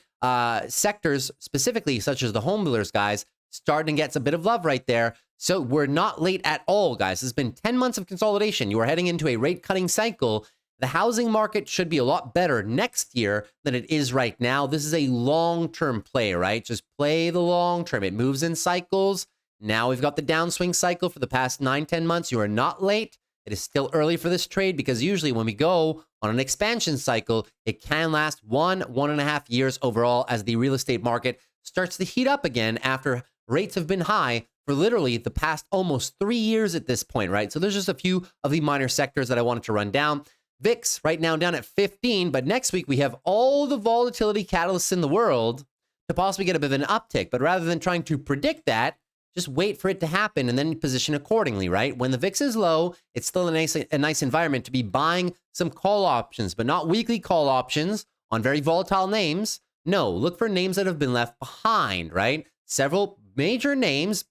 sectors, specifically such as the home builders, guys, starting to get a bit of love right there. So we're not late at all, guys. It's been 10 months of consolidation. You are heading into a rate cutting cycle. The housing market should be a lot better next year than it is right now. This is a long-term play, right? Just play the long term. It moves in cycles. Now we've got the downswing cycle for the past 9-10 months. You are not late. It is still early for this trade because usually when we go on an expansion cycle, it can last 1.5 years overall as the real estate market starts to heat up again after rates have been high for literally the past almost 3 years at this point, right? So there's just a few of the minor sectors that I wanted to run down. VIX right now down at 15, but next week we have all the volatility catalysts in the world to possibly get a bit of an uptick. But rather than trying to predict that, just wait for it to happen and then position accordingly, right? When the VIX is low, it's still a nice environment to be buying some call options, but not weekly call options on very volatile names. No, look for names that have been left behind, right? Several major names,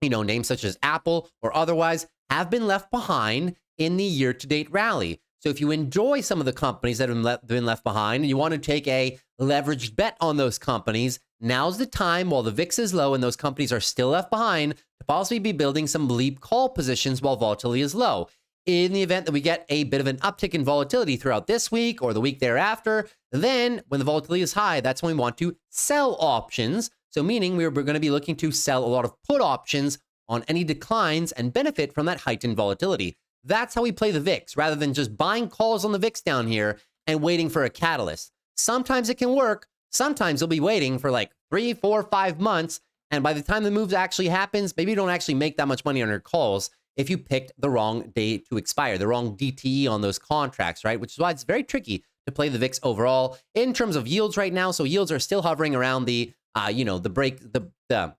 names such as Apple or otherwise, have been left behind in the year-to-date rally. So if you enjoy some of the companies that have been left behind and you want to take a leveraged bet on those companies, now's the time while the VIX is low and those companies are still left behind to possibly be building some leap call positions while volatility is low. In the event that we get a bit of an uptick in volatility throughout this week or the week thereafter, then when the volatility is high, that's when we want to sell options. So meaning we're going to be looking to sell a lot of put options on any declines and benefit from that heightened volatility. That's how we play the VIX, rather than just buying calls on the VIX down here and waiting for a catalyst. Sometimes it can work. Sometimes you'll be waiting for like 3, 4, 5 months. And by the time the move actually happens, maybe you don't actually make that much money on your calls if you picked the wrong day to expire, the wrong DTE on those contracts, right? Which is why it's very tricky to play the VIX overall in terms of yields right now. So yields are still hovering around the, the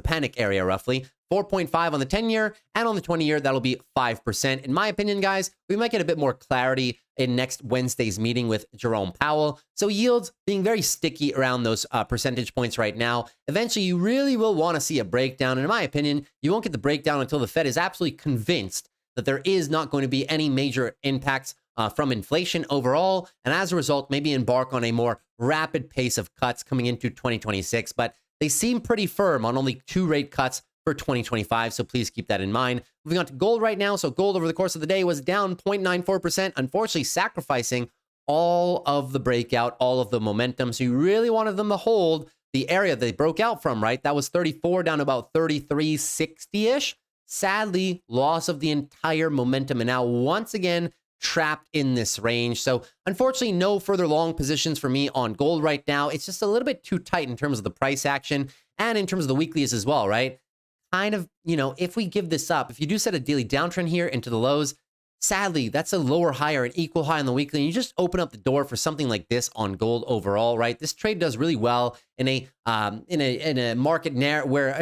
panic area roughly. 4.5 on the 10-year, and on the 20-year, that'll be 5%. In my opinion, guys, we might get a bit more clarity in next Wednesday's meeting with Jerome Powell. So yields being very sticky around those percentage points right now. Eventually, you really will want to see a breakdown. And in my opinion, you won't get the breakdown until the Fed is absolutely convinced that there is not going to be any major impacts from inflation overall. And as a result, maybe embark on a more rapid pace of cuts coming into 2026. But they seem pretty firm on only 2 rate cuts for 2025, so please keep that in mind. Moving on to gold right now. So gold over the course of the day was down 0.94%, unfortunately sacrificing all of the breakout, all of the momentum. So you really wanted them to hold the area they broke out from, right? That was 34 down to about 33.60-ish. Sadly, loss of the entire momentum and now once again trapped in this range. So unfortunately, no further long positions for me on gold right now. It's just a little bit too tight in terms of the price action and in terms of the weeklies as well, right? Kind of, if we give this up, if you do set a daily downtrend here into the lows, sadly, that's a lower high or an equal high on the weekly. And you just open up the door for something like this on gold overall, right? This trade does really well in a market where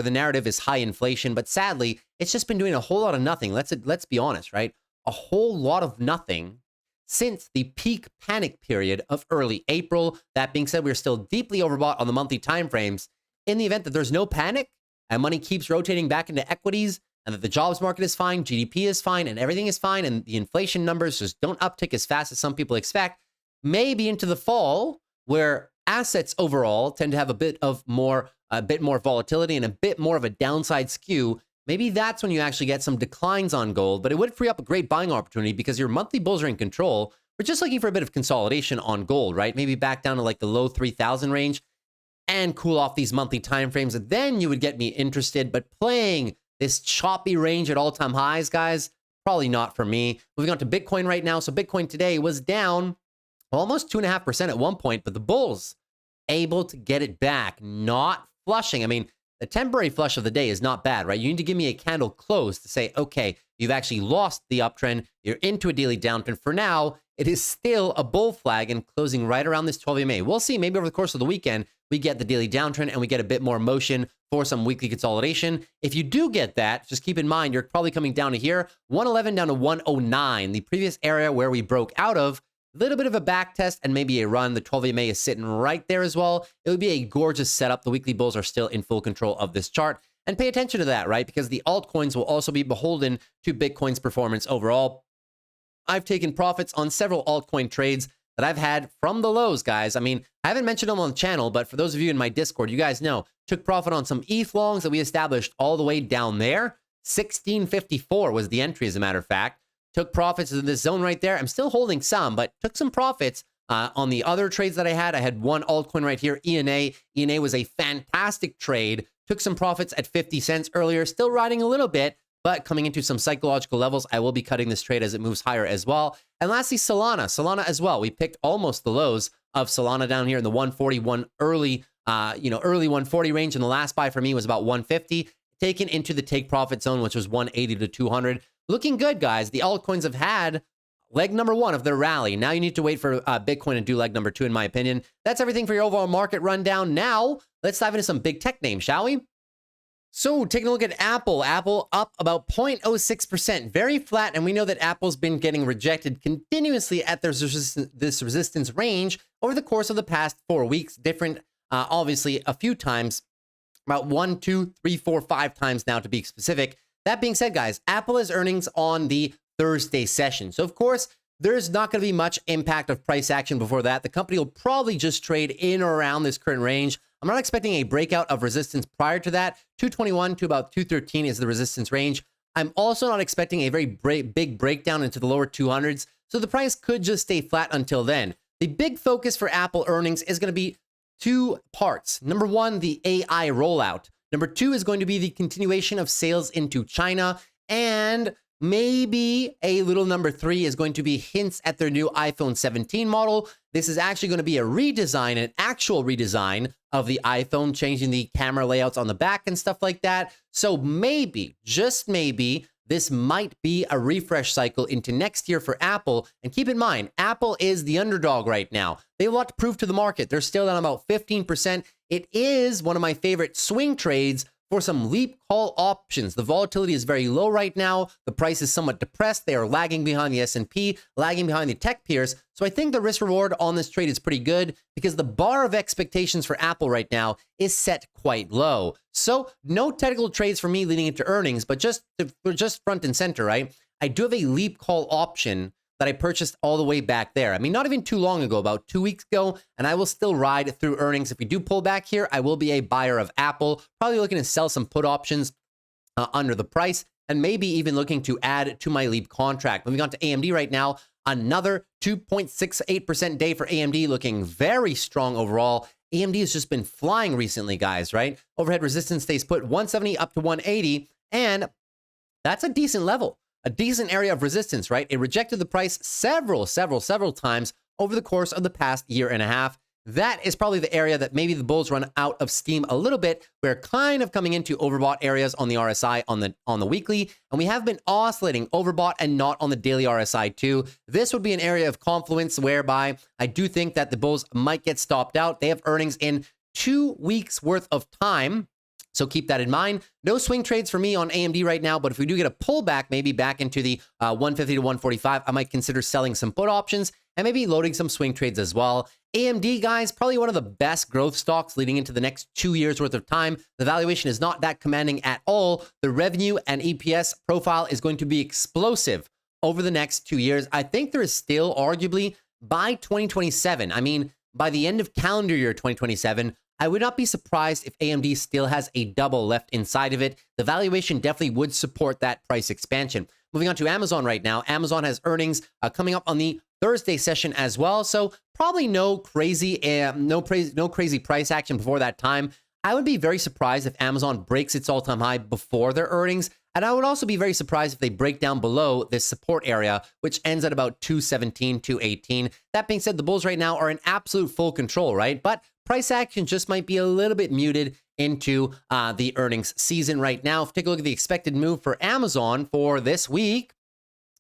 the narrative is high inflation, but sadly, it's just been doing a whole lot of nothing. Let's be honest, right? A whole lot of nothing since the peak panic period of early April. That being said, we're still deeply overbought on the monthly timeframes. In the event that there's no panic, and money keeps rotating back into equities, and that the jobs market is fine, GDP is fine, and everything is fine, and the inflation numbers just don't uptick as fast as some people expect, maybe into the fall, where assets overall tend to have a bit more volatility and a bit more of a downside skew, maybe that's when you actually get some declines on gold. But it would free up a great buying opportunity because your monthly bulls are in control. We're just looking for a bit of consolidation on gold, right? Maybe back down to like the low 3,000 range and cool off these monthly timeframes, and then you would get me interested. But playing this choppy range at all-time highs, guys, probably not for me. Moving on to Bitcoin right now. So Bitcoin today was down almost 2.5% at one point, but the bulls able to get it back, not flushing. I mean, the temporary flush of the day is not bad, right? You need to give me a candle close to say, okay, you've actually lost the uptrend. You're into a daily downtrend. For now, it is still a bull flag and closing right around this 12 EMA. We'll see. Maybe over the course of the weekend, we get the daily downtrend and we get a bit more motion for some weekly consolidation. If you do get that, just keep in mind, you're probably coming down to here, 111 down to 109, the previous area where we broke out of. A little bit of a back test and maybe a run. The 12 EMA is sitting right there as well. It would be a gorgeous setup. The weekly bulls are still in full control of this chart. And pay attention to that, right? Because the altcoins will also be beholden to Bitcoin's performance overall. I've taken profits on several altcoin trades that I've had from the lows, guys. I mean, I haven't mentioned them on the channel, but for those of you in my Discord, you guys know, took profit on some ETH longs that we established all the way down there. 1654 was the entry, as a matter of fact. took profits in this zone right there. I'm still holding some, but took some profits on the other trades that I had. I had one altcoin right here, ENA. ENA was a fantastic trade. Took some profits at 50 cents earlier, still riding a little bit, but coming into some psychological levels. I will be cutting this trade as it moves higher as well. And lastly, Solana. Solana as well. We picked almost the lows of Solana down here in the 141 early 140 range. And the last buy for me was about 150, taken into the take profit zone, which was 180 to 200. Looking good, guys. The altcoins have had leg number one of their rally. Now you need to wait for Bitcoin to do leg number two, in my opinion. That's everything for your overall market rundown. Now, let's dive into some big tech names, shall we? So taking a look at Apple. Apple up about 0.06%, very flat. And we know that Apple's been getting rejected continuously at this resistance range over the course of the past 4 weeks. Different, obviously, a few times, about 1, 2, 3, 4, 5 times now to be specific. That being said, guys, Apple has earnings on the Thursday session. So, of course, there's not going to be much impact of price action before that. The company will probably just trade in or around this current range. I'm not expecting a breakout of resistance prior to that. 221 to about 213 is the resistance range. I'm also not expecting a very big breakdown into the lower 200s, so the price could just stay flat until then. The big focus for Apple earnings is going to be two parts. Number one, the AI rollout. Number two is going to be the continuation of sales into China, and maybe a little number three is going to be hints at their new iPhone 17 model. This is actually going to be a redesign, an actual redesign of the iPhone, changing the camera layouts on the back and stuff like that. So maybe, just maybe, this might be a refresh cycle into next year for Apple. And keep in mind, Apple is the underdog right now. They have a lot to prove to the market. They're still down about 15%. It is one of my favorite swing trades for some leap call options. The volatility is very low right now. The price is somewhat depressed. They are lagging behind the S&P, lagging behind the tech peers. So I think the risk reward on this trade is pretty good because the bar of expectations for Apple right now is set quite low. So no technical trades for me leading into earnings, but just front and center, right? I do have a leap call option that I purchased all the way back there. I mean, not even too long ago, about 2 weeks ago, and I will still ride through earnings. If we do pull back here, I will be a buyer of Apple, probably looking to sell some put options under the price, and maybe even looking to add to my leap contract. Moving on to AMD right now, another 2.68% day for AMD, looking very strong overall. AMD has just been flying recently, guys, right? Overhead resistance stays put 170 up to 180, and that's a decent level. A decent area of resistance, right? It rejected the price several times over the course of the past year and a half. That is probably the area that maybe the bulls run out of steam a little bit. We're kind of coming into overbought areas on the RSI on the weekly, and we have been oscillating overbought and not on the daily RSI too. This would be an area of confluence whereby I do think that the bulls might get stopped out. They have earnings in 2 weeks worth of time. So keep that in mind. No swing trades for me on AMD right now, but if we do get a pullback, maybe back into the 150 to 145, I might consider selling some put options and maybe loading some swing trades as well. AMD, guys, probably one of the best growth stocks leading into the next 2 years worth of time. The valuation is not that commanding at all. The revenue and EPS profile is going to be explosive over the next 2 years. I think there is still arguably by 2027, I mean, by the end of calendar year 2027, I would not be surprised if AMD still has a double left inside of it. The valuation definitely would support that price expansion. Moving on to Amazon right now. Amazon has earnings coming up on the Thursday session as well. So probably no crazy price action before that time. I would be very surprised if Amazon breaks its all-time high before their earnings. And I would also be very surprised if they break down below this support area, which ends at about 217, 218. That being said, the bulls right now are in absolute full control, right? But price action just might be a little bit muted into the earnings season right now. If you take a look at the expected move for Amazon for this week,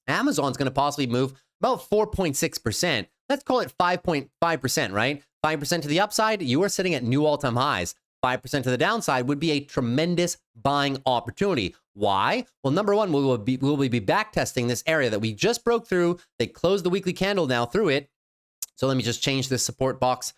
Amazon's going to possibly move about 4.6%. Let's call it 5.5%, right? 5% to the upside, you are sitting at new all-time highs. 5% to the downside would be a tremendous buying opportunity. Why? Well, number one, we will be back testing this area that we just broke through. They closed the weekly candle now through it. So let me just change this support box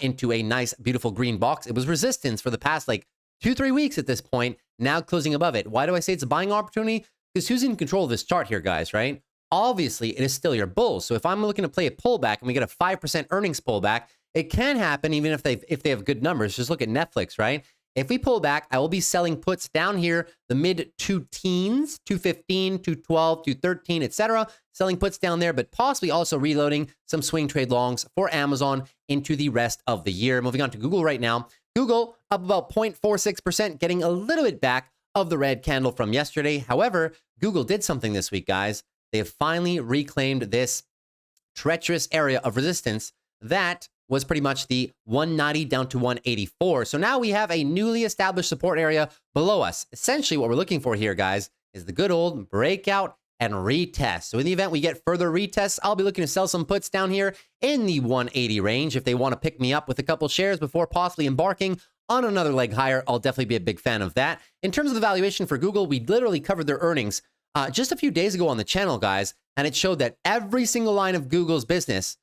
into a nice, beautiful green box. It was resistance for the past like 2-3 weeks at this point, now closing above it. Why do I say it's a buying opportunity? Because who's in control of this chart here, guys, right? Obviously, it is still your bulls. So if I'm looking to play a pullback and we get a 5% earnings pullback, it can happen even if they have good numbers. Just look at Netflix, right? If we pull back, I will be selling puts down here, the mid two teens, 215, 212, 213, etc. Selling puts down there, but possibly also reloading some swing trade longs for Amazon into the rest of the year. Moving on to Google right now. Google up about 0.46%, getting a little bit back of the red candle from yesterday. However, Google did something this week, guys. They have finally reclaimed this treacherous area of resistance that was pretty much the 190 down to 184. So now we have a newly established support area below us. Essentially, what we're looking for here, guys, is the good old breakout and retest. So in the event we get further retests, I'll be looking to sell some puts down here in the 180 range. If they want to pick me up with a couple shares before possibly embarking on another leg higher, I'll definitely be a big fan of that. In terms of the valuation for Google, we literally covered their earnings just a few days ago on the channel, guys, and it showed that every single line of Google's business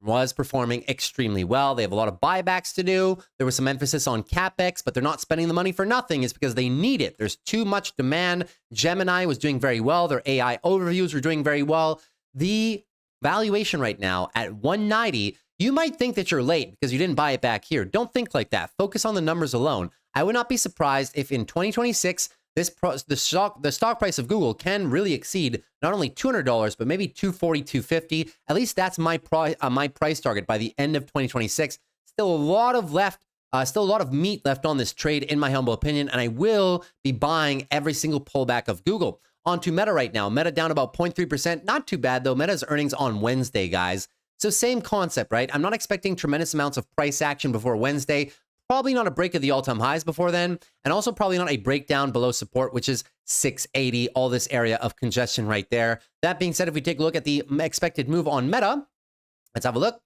was performing extremely well. They have a lot of buybacks to do. There was some emphasis on CapEx, but they're not spending the money for nothing. It's because they need it. There's too much demand. Gemini was doing very well. Their AI overviews were doing very well. The valuation right now at 190, you might think that you're late because you didn't buy it back here. Don't think like that. Focus on the numbers alone. I would not be surprised if in 2026, the stock price of Google can really exceed not only $200, but maybe $240, $250. At least that's my price target by the end of 2026. Still a lot of meat left on this trade, in my humble opinion, and I will be buying every single pullback of Google. On to Meta right now. Meta down about 0.3%. Not too bad, though. Meta's earnings on Wednesday, guys. So same concept, right? I'm not expecting tremendous amounts of price action before Wednesday. Probably not a break of the all-time highs before then, and also probably not a breakdown below support, which is 680, all this area of congestion right there. That being said, if we take a look at the expected move on Meta, let's have a look.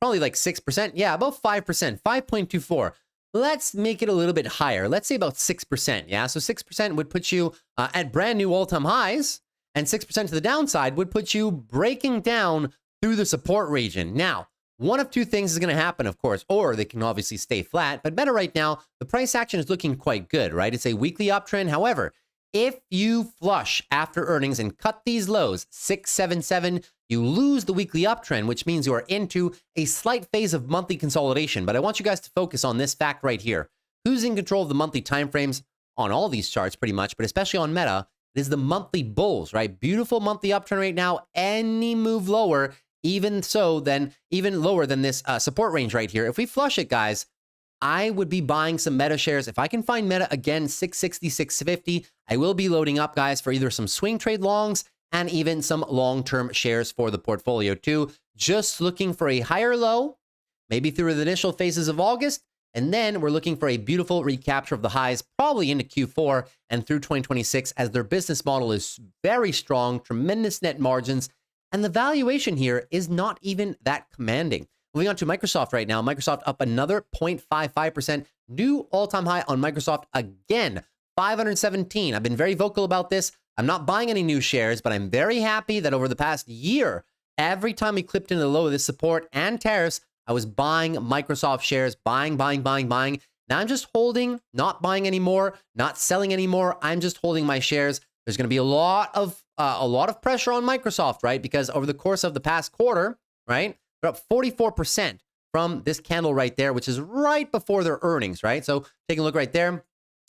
Probably like 6%. Yeah, about 5%, 5.24. Let's make it a little bit higher. Let's say about 6%. Yeah, so 6% would put you at brand new all-time highs, and 6% to the downside would put you breaking down through the support region. Now, one of two things is going to happen, of course, or they can obviously stay flat. But Meta right now, the price action is looking quite good, right? It's a weekly uptrend. However, if you flush after earnings and cut these lows, 677, you lose the weekly uptrend, which means you are into a slight phase of monthly consolidation. But I want you guys to focus on this fact right here. Who's in control of the monthly timeframes on all these charts pretty much, but especially on Meta, it is the monthly bulls, right? Beautiful monthly uptrend right now. Any move lower, even lower than this support range right here. If we flush it, guys, I would be buying some Meta shares. If I can find Meta again, 660, 650, I will be loading up, guys, for either some swing trade longs and even some long-term shares for the portfolio too. Just looking for a higher low, maybe through the initial phases of August, and then we're looking for a beautiful recapture of the highs, probably into Q4 and through 2026, as their business model is very strong, tremendous net margins, and the valuation here is not even that commanding. Moving on to Microsoft right now. Microsoft up another 0.55%. New all-time high on Microsoft again, 517. I've been very vocal about this. I'm not buying any new shares, but I'm very happy that over the past year, every time we clipped into the low of this support and tariffs, I was buying Microsoft shares, buying. Now I'm just holding, not buying anymore, not selling anymore. I'm just holding my shares. There's going to be a lot of pressure on Microsoft, right? Because over the course of the past quarter, right, they're up 44% from this candle right there, which is right before their earnings, right? So taking a look right there,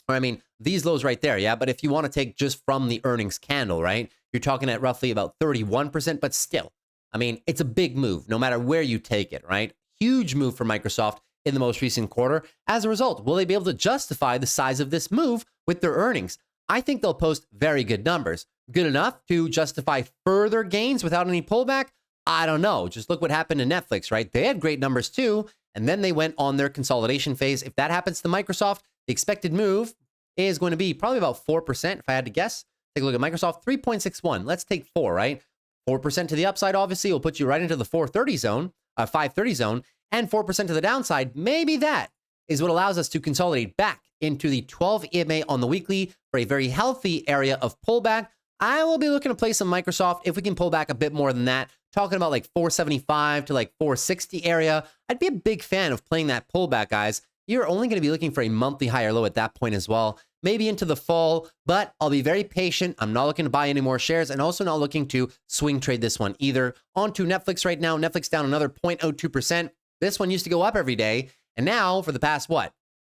or I mean, these lows right there, yeah? But if you want to take just from the earnings candle, right, you're talking at roughly about 31%, but still, I mean, it's a big move no matter where you take it, right? Huge move for Microsoft in the most recent quarter. As a result, will they be able to justify the size of this move with their earnings? I think they'll post very good numbers. Good enough to justify further gains without any pullback? I don't know. Just look what happened to Netflix, right? They had great numbers too, and then they went on their consolidation phase. If that happens to Microsoft, the expected move is going to be probably about 4%, if I had to guess. Take a look at Microsoft, 3.61. Let's take 4, right? 4% to the upside, obviously, will put you right into the 530 zone, and 4% to the downside. Maybe that is what allows us to consolidate back into the 12 EMA on the weekly for a very healthy area of pullback. I will be looking to play some Microsoft if we can pull back a bit more than that. Talking about like 475 to like 460 area. I'd be a big fan of playing that pullback, guys. You're only going to be looking for a monthly higher low at that point as well. Maybe into the fall, but I'll be very patient. I'm not looking to buy any more shares and also not looking to swing trade this one either. On to Netflix right now. Netflix down another 0.02%. This one used to go up every day. And now for the past,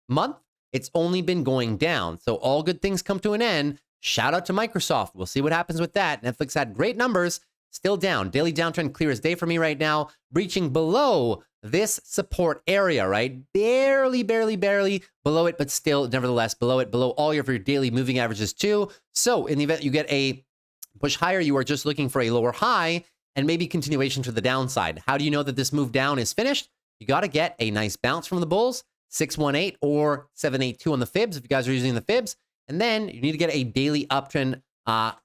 month? it's only been going down. So all good things come to an end. Shout out to Microsoft. We'll see what happens with that. Netflix had great numbers, still down. Daily downtrend clear as day for me right now, breaching below this support area, right? Barely below it, but still, nevertheless, below it, below all of your daily moving averages too. So in the event you get a push higher, you are just looking for a lower high and maybe continuation to the downside. How do you know that this move down is finished? You got to get a nice bounce from the bulls, 618 or 782 on the fibs if you guys are using the fibs. And then you need to get a daily uptrend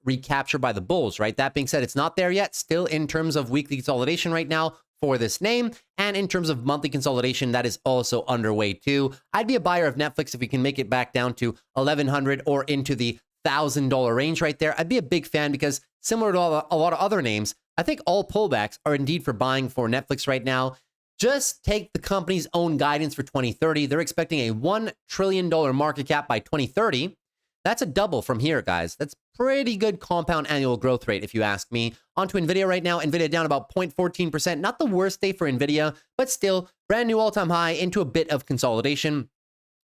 recapture by the bulls, right? That being said, it's not there yet. Still in terms of weekly consolidation right now for this name. And in terms of monthly consolidation, that is also underway too. I'd be a buyer of Netflix if we can make it back down to 1,100 or into the $1,000 range right there. I'd be a big fan because similar to a lot of other names, I think all pullbacks are indeed for buying for Netflix right now. Just take the company's own guidance for 2030. They're expecting a $1 trillion market cap by 2030. That's a double from here, guys. That's pretty good compound annual growth rate, if you ask me. On to NVIDIA right now. NVIDIA down about 0.14%. Not the worst day for NVIDIA, but still brand new all-time high into a bit of consolidation.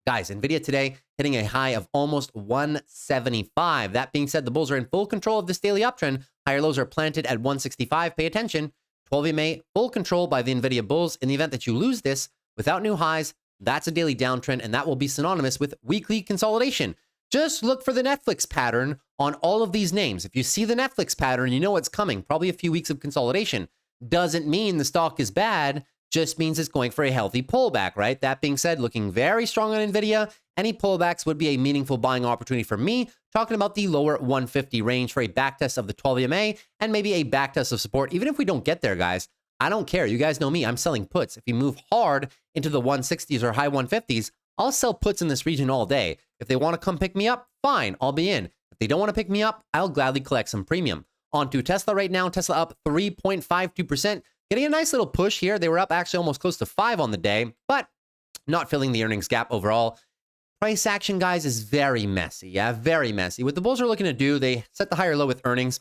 Guys, NVIDIA today hitting a high of almost 175. That being said, the bulls are in full control of this daily uptrend. Higher lows are planted at 165. Pay attention. 12 EMA, full control by the NVIDIA bulls. In the event that you lose this without new highs, that's a daily downtrend, and that will be synonymous with weekly consolidation. Just look for the Netflix pattern on all of these names. If you see the Netflix pattern, you know what's coming. Probably a few weeks of consolidation. Doesn't mean the stock is bad, just means it's going for a healthy pullback, right? That being said, looking very strong on NVIDIA. Any pullbacks would be a meaningful buying opportunity for me. Talking about the lower 150 range for a backtest of the 12 EMA and maybe a backtest of support. Even if we don't get there, guys, I don't care. You guys know me. I'm selling puts. If you move hard into the 160s or high 150s, I'll sell puts in this region all day. If they want to come pick me up, fine, I'll be in. If they don't want to pick me up, I'll gladly collect some premium. On to Tesla right now. Tesla up 3.52%. Getting a nice little push here. They were up actually almost close to 5 on the day, but not filling the earnings gap overall. Price action, guys, is very messy. Yeah, very messy. What the bulls are looking to do, they set the higher low with earnings,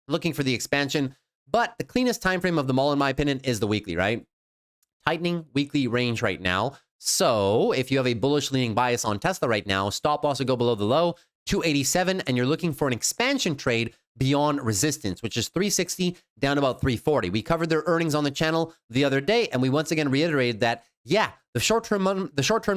looking for the expansion, but the cleanest time frame of them all, in my opinion, is the weekly, right? Tightening weekly range right now. So if you have a bullish leaning bias on Tesla right now, stop loss will go below the low, 287, and you're looking for an expansion trade beyond resistance, which is 360 down to about 340. We covered their earnings on the channel the other day, and we once again reiterated that, yeah, the short-term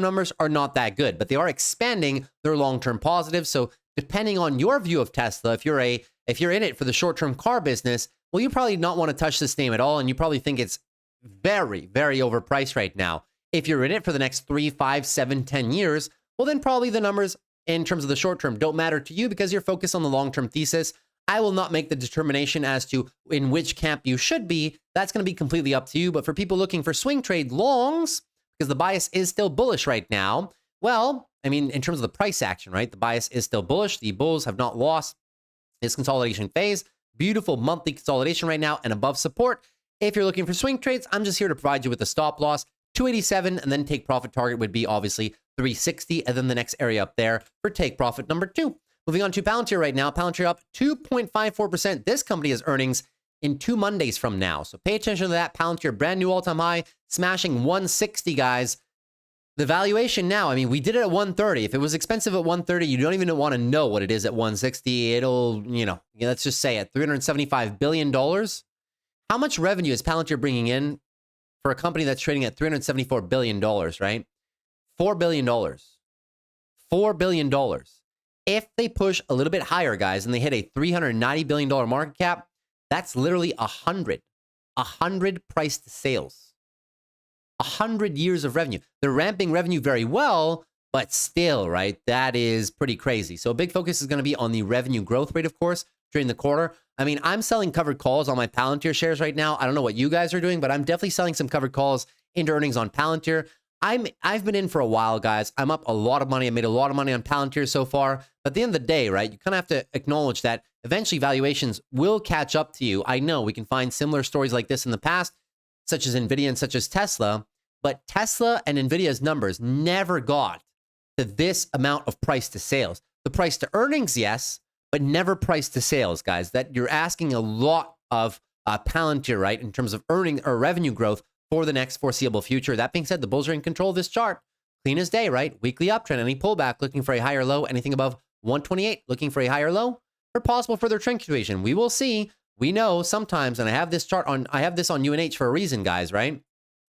numbers are not that good, but they are expanding their long-term positives. So depending on your view of Tesla, if you're in it for the short-term car business, well, you probably not want to touch this name at all, and you probably think it's very, very overpriced right now. If you're in it for the next 3, 5, 7, 10 years, well, then probably the numbers in terms of the short term don't matter to you because you're focused on the long-term thesis. I will not make the determination as to in which camp you should be. That's going to be completely up to you. But for people looking for swing trade longs, because the bias is still bullish right now, well, I mean, in terms of the price action, right? The bias is still bullish. The bulls have not lost this consolidation phase. Beautiful monthly consolidation right now and above support. If you're looking for swing trades, I'm just here to provide you with a stop loss. 287, and then take profit target would be obviously 360, and then the next area up there for take profit number 2. Moving on to Palantir right now. Palantir up 2.54%. This company has earnings in 2 Mondays from now. So pay attention to that. Palantir, brand new all-time high, smashing 160, guys. The valuation now, I mean, we did it at 130. If it was expensive at 130, you don't even want to know what it is at 160. It'll, let's just say at $375 billion. How much revenue is Palantir bringing in for a company that's trading at $374 billion, right? $4 billion. $4 billion. If they push a little bit higher, guys, and they hit a $390 billion market cap, that's literally 100 price to sales. 100 years of revenue. They're ramping revenue very well, but still, right? That is pretty crazy. So a big focus is going to be on the revenue growth rate, of course, during the quarter. I mean, I'm selling covered calls on my Palantir shares right now. I don't know what you guys are doing, but I'm definitely selling some covered calls into earnings on Palantir. I've been in for a while, guys. I'm up a lot of money. I made a lot of money on Palantir so far. But at the end of the day, right, you kind of have to acknowledge that eventually valuations will catch up to you. I know we can find similar stories like this in the past, such as NVIDIA and such as Tesla. But Tesla and NVIDIA's numbers never got to this amount of price to sales. The price to earnings, yes, but never price to sales, guys. That you're asking a lot of Palantir, right, in terms of earning or revenue growth for the next foreseeable future. That being said, the bulls are in control of this chart. clean as day, right? Weekly uptrend, any pullback looking for a higher low, anything above 128 looking for a higher low, for possible further trend continuation. We will see. We know sometimes, and I have this on UNH for a reason, guys, right?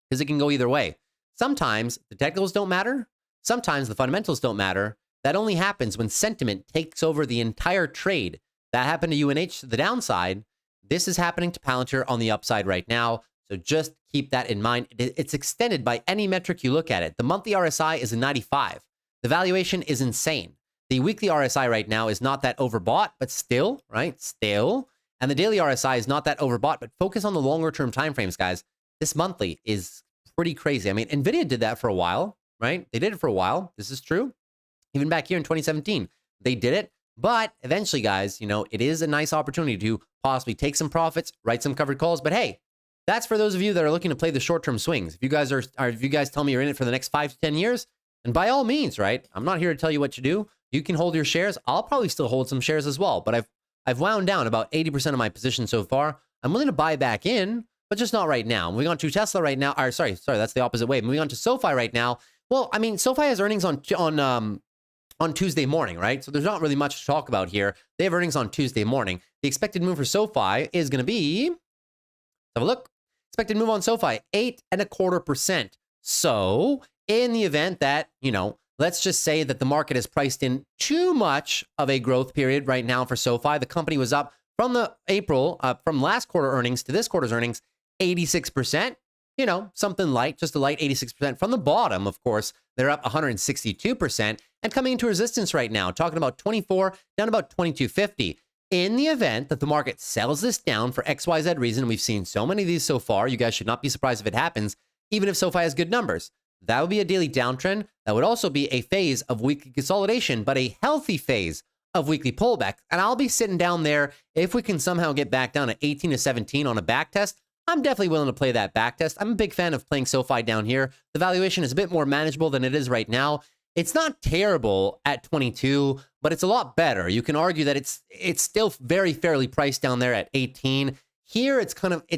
Because it can go either way. Sometimes the technicals don't matter. Sometimes the fundamentals don't matter. That only happens when sentiment takes over the entire trade. That happened to UNH to the downside. This is happening to Palantir on the upside right now. So just keep that in mind. It's extended by any metric you look at it. The monthly RSI is a 95. The valuation is insane. The weekly RSI right now is not that overbought, but still, right? Still. And the daily RSI is not that overbought, but focus on the longer term timeframes, guys. This monthly is pretty crazy. I mean, NVIDIA did that for a while, right? They did it for a while. This is true. Even back here in 2017, they did it. But eventually, guys, you know, it is a nice opportunity to possibly take some profits, write some covered calls. But hey, that's for those of you that are looking to play the short-term swings. If you guys tell me you're in it for the next 5 to 10 years, and by all means, right? I'm not here to tell you what to do. You can hold your shares. I'll probably still hold some shares as well. But I've wound down about 80% of my position so far. I'm willing to buy back in, but just not right now. Moving on to Tesla right now. Or sorry, that's the opposite way. Moving on to SOFI right now. Well, I mean, SOFI has earnings on Tuesday morning, right? So there's not really much to talk about here. They have earnings on Tuesday morning. The expected move for SOFI is going to be, let's have a look. Expected move on SOFI, 8.25%. So in the event that, you know, let's just say that the market has priced in too much of a growth period right now for SOFI. The company was up from from last quarter earnings to this quarter's earnings, 86%. You know, something light, just a light 86%. From the bottom, of course, they're up 162% and coming into resistance right now, talking about 24, down about 22.50. In the event that the market sells this down for XYZ reason, we've seen so many of these so far, you guys should not be surprised if it happens, even if SOFI has good numbers. That would be a daily downtrend. That would also be a phase of weekly consolidation, but a healthy phase of weekly pullback. And I'll be sitting down there if we can somehow get back down to 18 to 17 on a back test. I'm definitely willing to play that back test. I'm a big fan of playing SOFI down here. The valuation is a bit more manageable than it is right now. It's not terrible at 22, but it's a lot better. You can argue that it's still very fairly priced down there at 18. Here, it's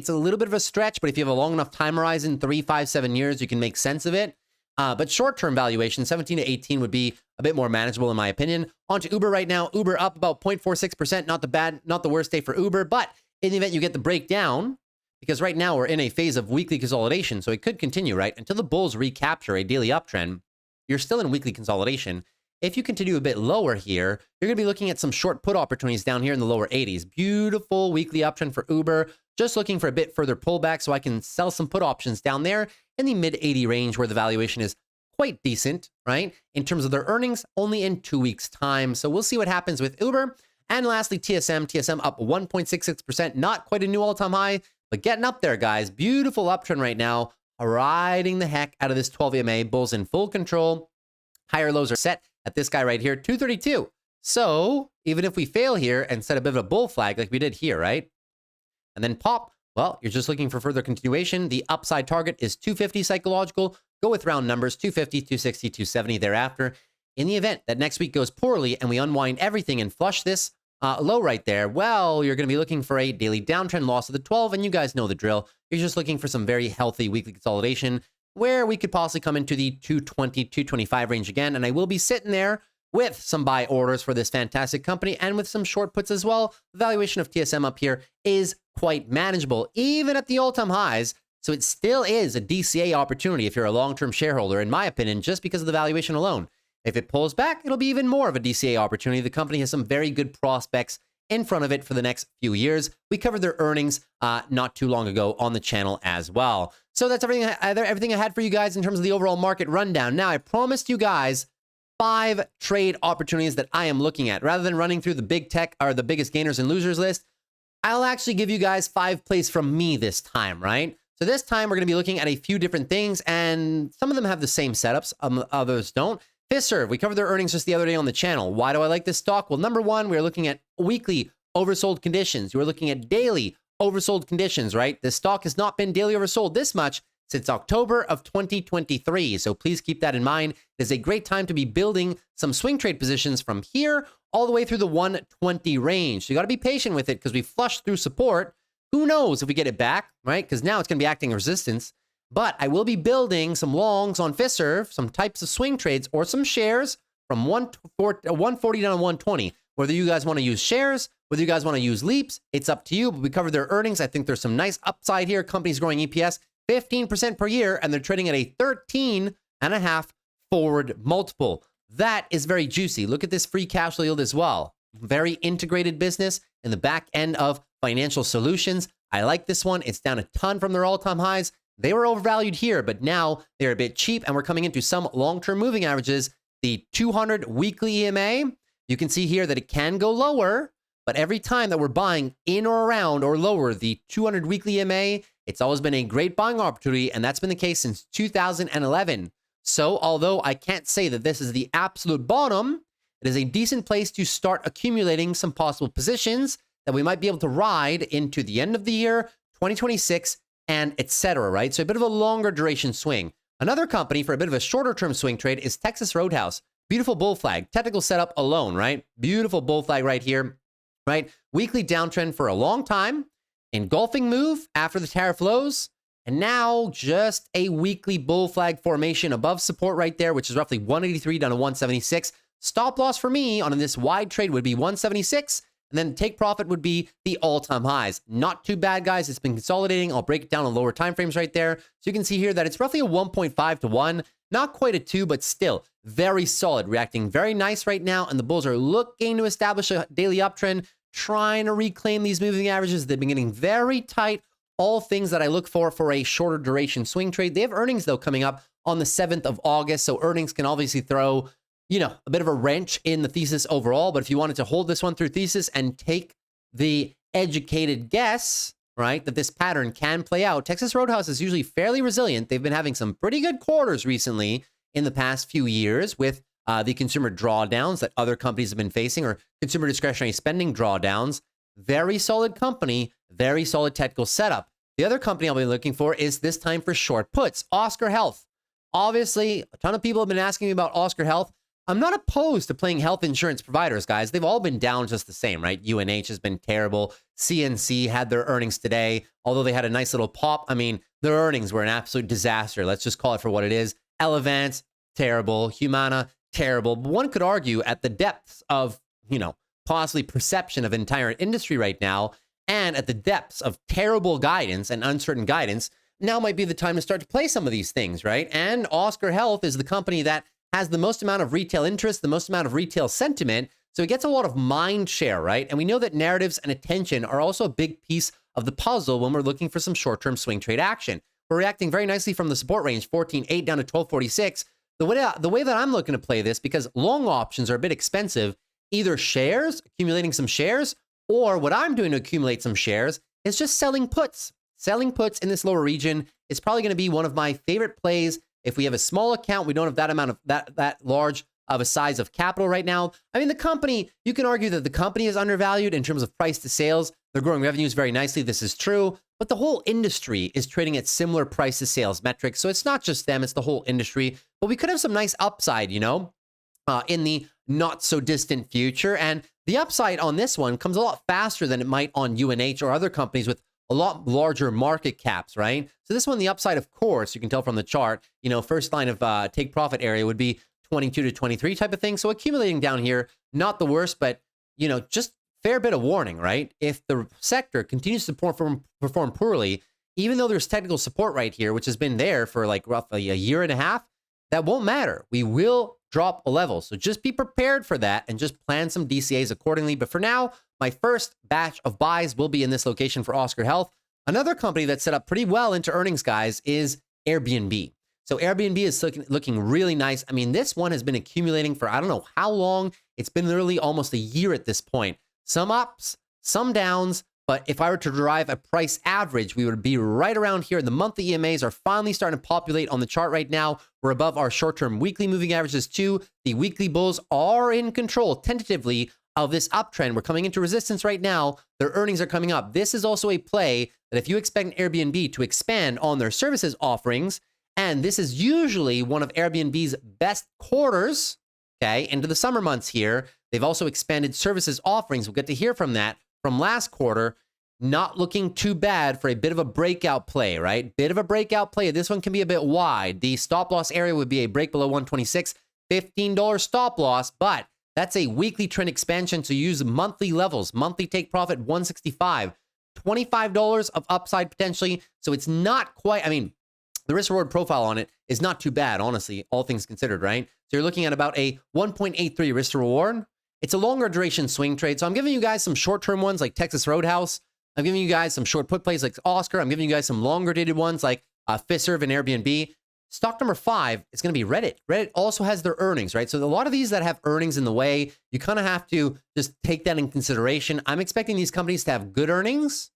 a little bit of a stretch, but if you have a long enough time horizon, 3, 5, 7 years, you can make sense of it. But short-term valuation, 17 to 18 would be a bit more manageable in my opinion. On to Uber right now. Uber up about 0.46%. Not the worst day for Uber, but in the event you get the breakdown, because right now we're in a phase of weekly consolidation, so it could continue, right? Until the bulls recapture a daily uptrend, you're still in weekly consolidation. If you continue a bit lower here, you're going to be looking at some short put opportunities down here in the lower 80s. Beautiful weekly uptrend for Uber. Just looking for a bit further pullback so I can sell some put options down there in the mid 80 range where the valuation is quite decent, right? In terms of their earnings, only in 2 weeks' time. So we'll see what happens with Uber. And lastly, TSM up 1.66%. Not quite a new all-time high, but getting up there, guys. Beautiful uptrend right now. Riding the heck out of this 12 EMA. Bulls in full control. Higher lows are set at this guy right here, 232. So even if we fail here and set a bit of a bull flag like we did here, right? And then pop, well, you're just looking for further continuation. The upside target is 250 psychological. Go with round numbers, 250, 260, 270 thereafter. In the event that next week goes poorly and we unwind everything and flush this low right there, well, you're going to be looking for a daily downtrend loss of the 12, and you guys know the drill. You're just looking for some very healthy weekly consolidation where we could possibly come into the 220, 225 range again, and I will be sitting there with some buy orders for this fantastic company and with some short puts as well. The valuation of TSM up here is quite manageable, even at the all-time highs, so it still is a DCA opportunity if you're a long-term shareholder, in my opinion, just because of the valuation alone. If it pulls back, it'll be even more of a DCA opportunity. The company has some very good prospects in front of it for the next few years. We covered their earnings not too long ago on the channel as well. So that's everything I had for you guys in terms of the overall market rundown. Now, I promised you guys 5 trade opportunities that I am looking at. Rather than running through the big tech or the biggest gainers and losers list, I'll actually give you guys 5 plays from me this time, right? So this time we're going to be looking at a few different things, and some of them have the same setups, others don't. Fiserv, we covered their earnings just the other day on the channel. Why do I like this stock? Well, number one, we're looking at weekly oversold conditions. We're looking at daily oversold conditions, right? This stock has not been daily oversold this much since October of 2023. So please keep that in mind. It is a great time to be building some swing trade positions from here all the way through the 120 range. So you got to be patient with it because we flushed through support. Who knows if we get it back, right? Because now it's going to be acting resistance. But I will be building some longs on Fiserv, some types of swing trades, or some shares from 140 down to 120. Whether you guys want to use shares, whether you guys want to use leaps, it's up to you. But we covered their earnings. I think there's some nice upside here. Companies growing EPS 15% per year, and they're trading at a 13.5 forward multiple. That is very juicy. Look at this free cash flow yield as well. Very integrated business in the back end of financial solutions. I like this one. It's down a ton from their all-time highs. They were overvalued here, but now they're a bit cheap, and we're coming into some long-term moving averages. The 200 weekly EMA, you can see here that it can go lower, but every time that we're buying in or around or lower the 200 weekly EMA, it's always been a great buying opportunity, and that's been the case since 2011. So although I can't say that this is the absolute bottom, it is a decent place to start accumulating some possible positions that we might be able to ride into the end of the year, 2026, and etc., right? So a bit of a longer duration swing. Another company for a bit of a shorter term swing trade is Texas Roadhouse. Beautiful bull flag, technical setup alone, right? Beautiful bull flag right here, right? Weekly downtrend for a long time, engulfing move after the tariff lows, and now just a weekly bull flag formation above support right there, which is roughly 183 down to 176. Stop loss for me on this wide trade would be 176. And then take profit would be the all-time highs. Not too bad, guys. It's been consolidating. I'll break it down on lower time frames right there. So you can see here that it's roughly a 1.5 to 1. Not quite a 2, but still very solid. Reacting very nice right now. And the bulls are looking to establish a daily uptrend, trying to reclaim these moving averages. They've been getting very tight. All things that I look for a shorter duration swing trade. They have earnings, though, coming up on the 7th of August. So earnings can obviously throw a bit of a wrench in the thesis overall. But if you wanted to hold this one through thesis and take the educated guess, right, that this pattern can play out, Texas Roadhouse is usually fairly resilient. They've been having some pretty good quarters recently in the past few years with the consumer drawdowns that other companies have been facing, or consumer discretionary spending drawdowns. Very solid company, very solid technical setup. The other company I'll be looking for is this time for short puts, Oscar Health. Obviously, a ton of people have been asking me about Oscar Health. I'm not opposed to playing health insurance providers, guys. They've all been down just the same, right? UNH has been terrible. CNC had their earnings today, although they had a nice little pop. I mean, their earnings were an absolute disaster. Let's just call it for what it is. Elevance, terrible. Humana, terrible. But one could argue at the depths of, possibly perception of entire industry right now, and at the depths of terrible guidance and uncertain guidance, now might be the time to start to play some of these things, right? And Oscar Health is the company that has the most amount of retail interest, the most amount of retail sentiment, so it gets a lot of mind share, right? And we know that narratives and attention are also a big piece of the puzzle when we're looking for some short-term swing trade action. We're reacting very nicely from the support range, 14.8 down to 12.46. The way that I'm looking to play this, because long options are a bit expensive, either shares, accumulating some shares, or what I'm doing to accumulate some shares is just selling puts. Selling puts in this lower region is probably going to be one of my favorite plays. If we have a small account, we don't have that amount of that large of a size of capital right now. I mean, the company, you can argue that the company is undervalued in terms of price to sales. They're growing revenues very nicely. This is true, but the whole industry is trading at similar price to sales metrics. So it's not just them, it's the whole industry. But we could have some nice upside, in the not so distant future. And the upside on this one comes a lot faster than it might on UNH or other companies with a lot larger market caps, right? So this one, the upside, of course, you can tell from the chart, first line of take profit area would be 22 to 23 type of thing. So accumulating down here, not the worst, but, just fair bit of warning, right? If the sector continues to perform poorly, even though there's technical support right here, which has been there for like roughly a year and a half, that won't matter. We will drop a level. So just be prepared for that and just plan some DCAs accordingly. But for now, my first batch of buys will be in this location for Oscar Health. Another company that's set up pretty well into earnings, guys, is Airbnb. So Airbnb is looking really nice. I mean, this one has been accumulating for I don't know how long. It's been literally almost a year at this point. Some ups, some downs. But if I were to derive a price average, we would be right around here. The monthly EMAs are finally starting to populate on the chart right now. We're above our short-term weekly moving averages too. The weekly bulls are in control tentatively of this uptrend. We're coming into resistance right now. Their earnings are coming up. This is also a play that if you expect Airbnb to expand on their services offerings, and this is usually one of Airbnb's best quarters, okay, into the summer months here. They've also expanded services offerings. We'll get to hear from that from last quarter. not looking too bad for a bit of a breakout play, right? Bit of a breakout play. This one can be a bit wide. The stop loss area would be a break below 126, $15 stop loss, but that's a weekly trend expansion. So use monthly levels, monthly take profit 165, $25 of upside potentially. So it's not quite, I mean, the risk reward profile on it is not too bad, honestly, all things considered, right? So you're looking at about a 1.83 risk to reward. It's a longer duration swing trade. So I'm giving you guys some short-term ones like Texas Roadhouse. I'm giving you guys some short put plays like Oscar. I'm giving you guys some longer dated ones like Fiserv and Airbnb. Stock number 5 is going to be Reddit. Reddit also has their earnings, right? So a lot of these that have earnings in the way, you kind of have to just take that in consideration. I'm expecting these companies to have good earnings.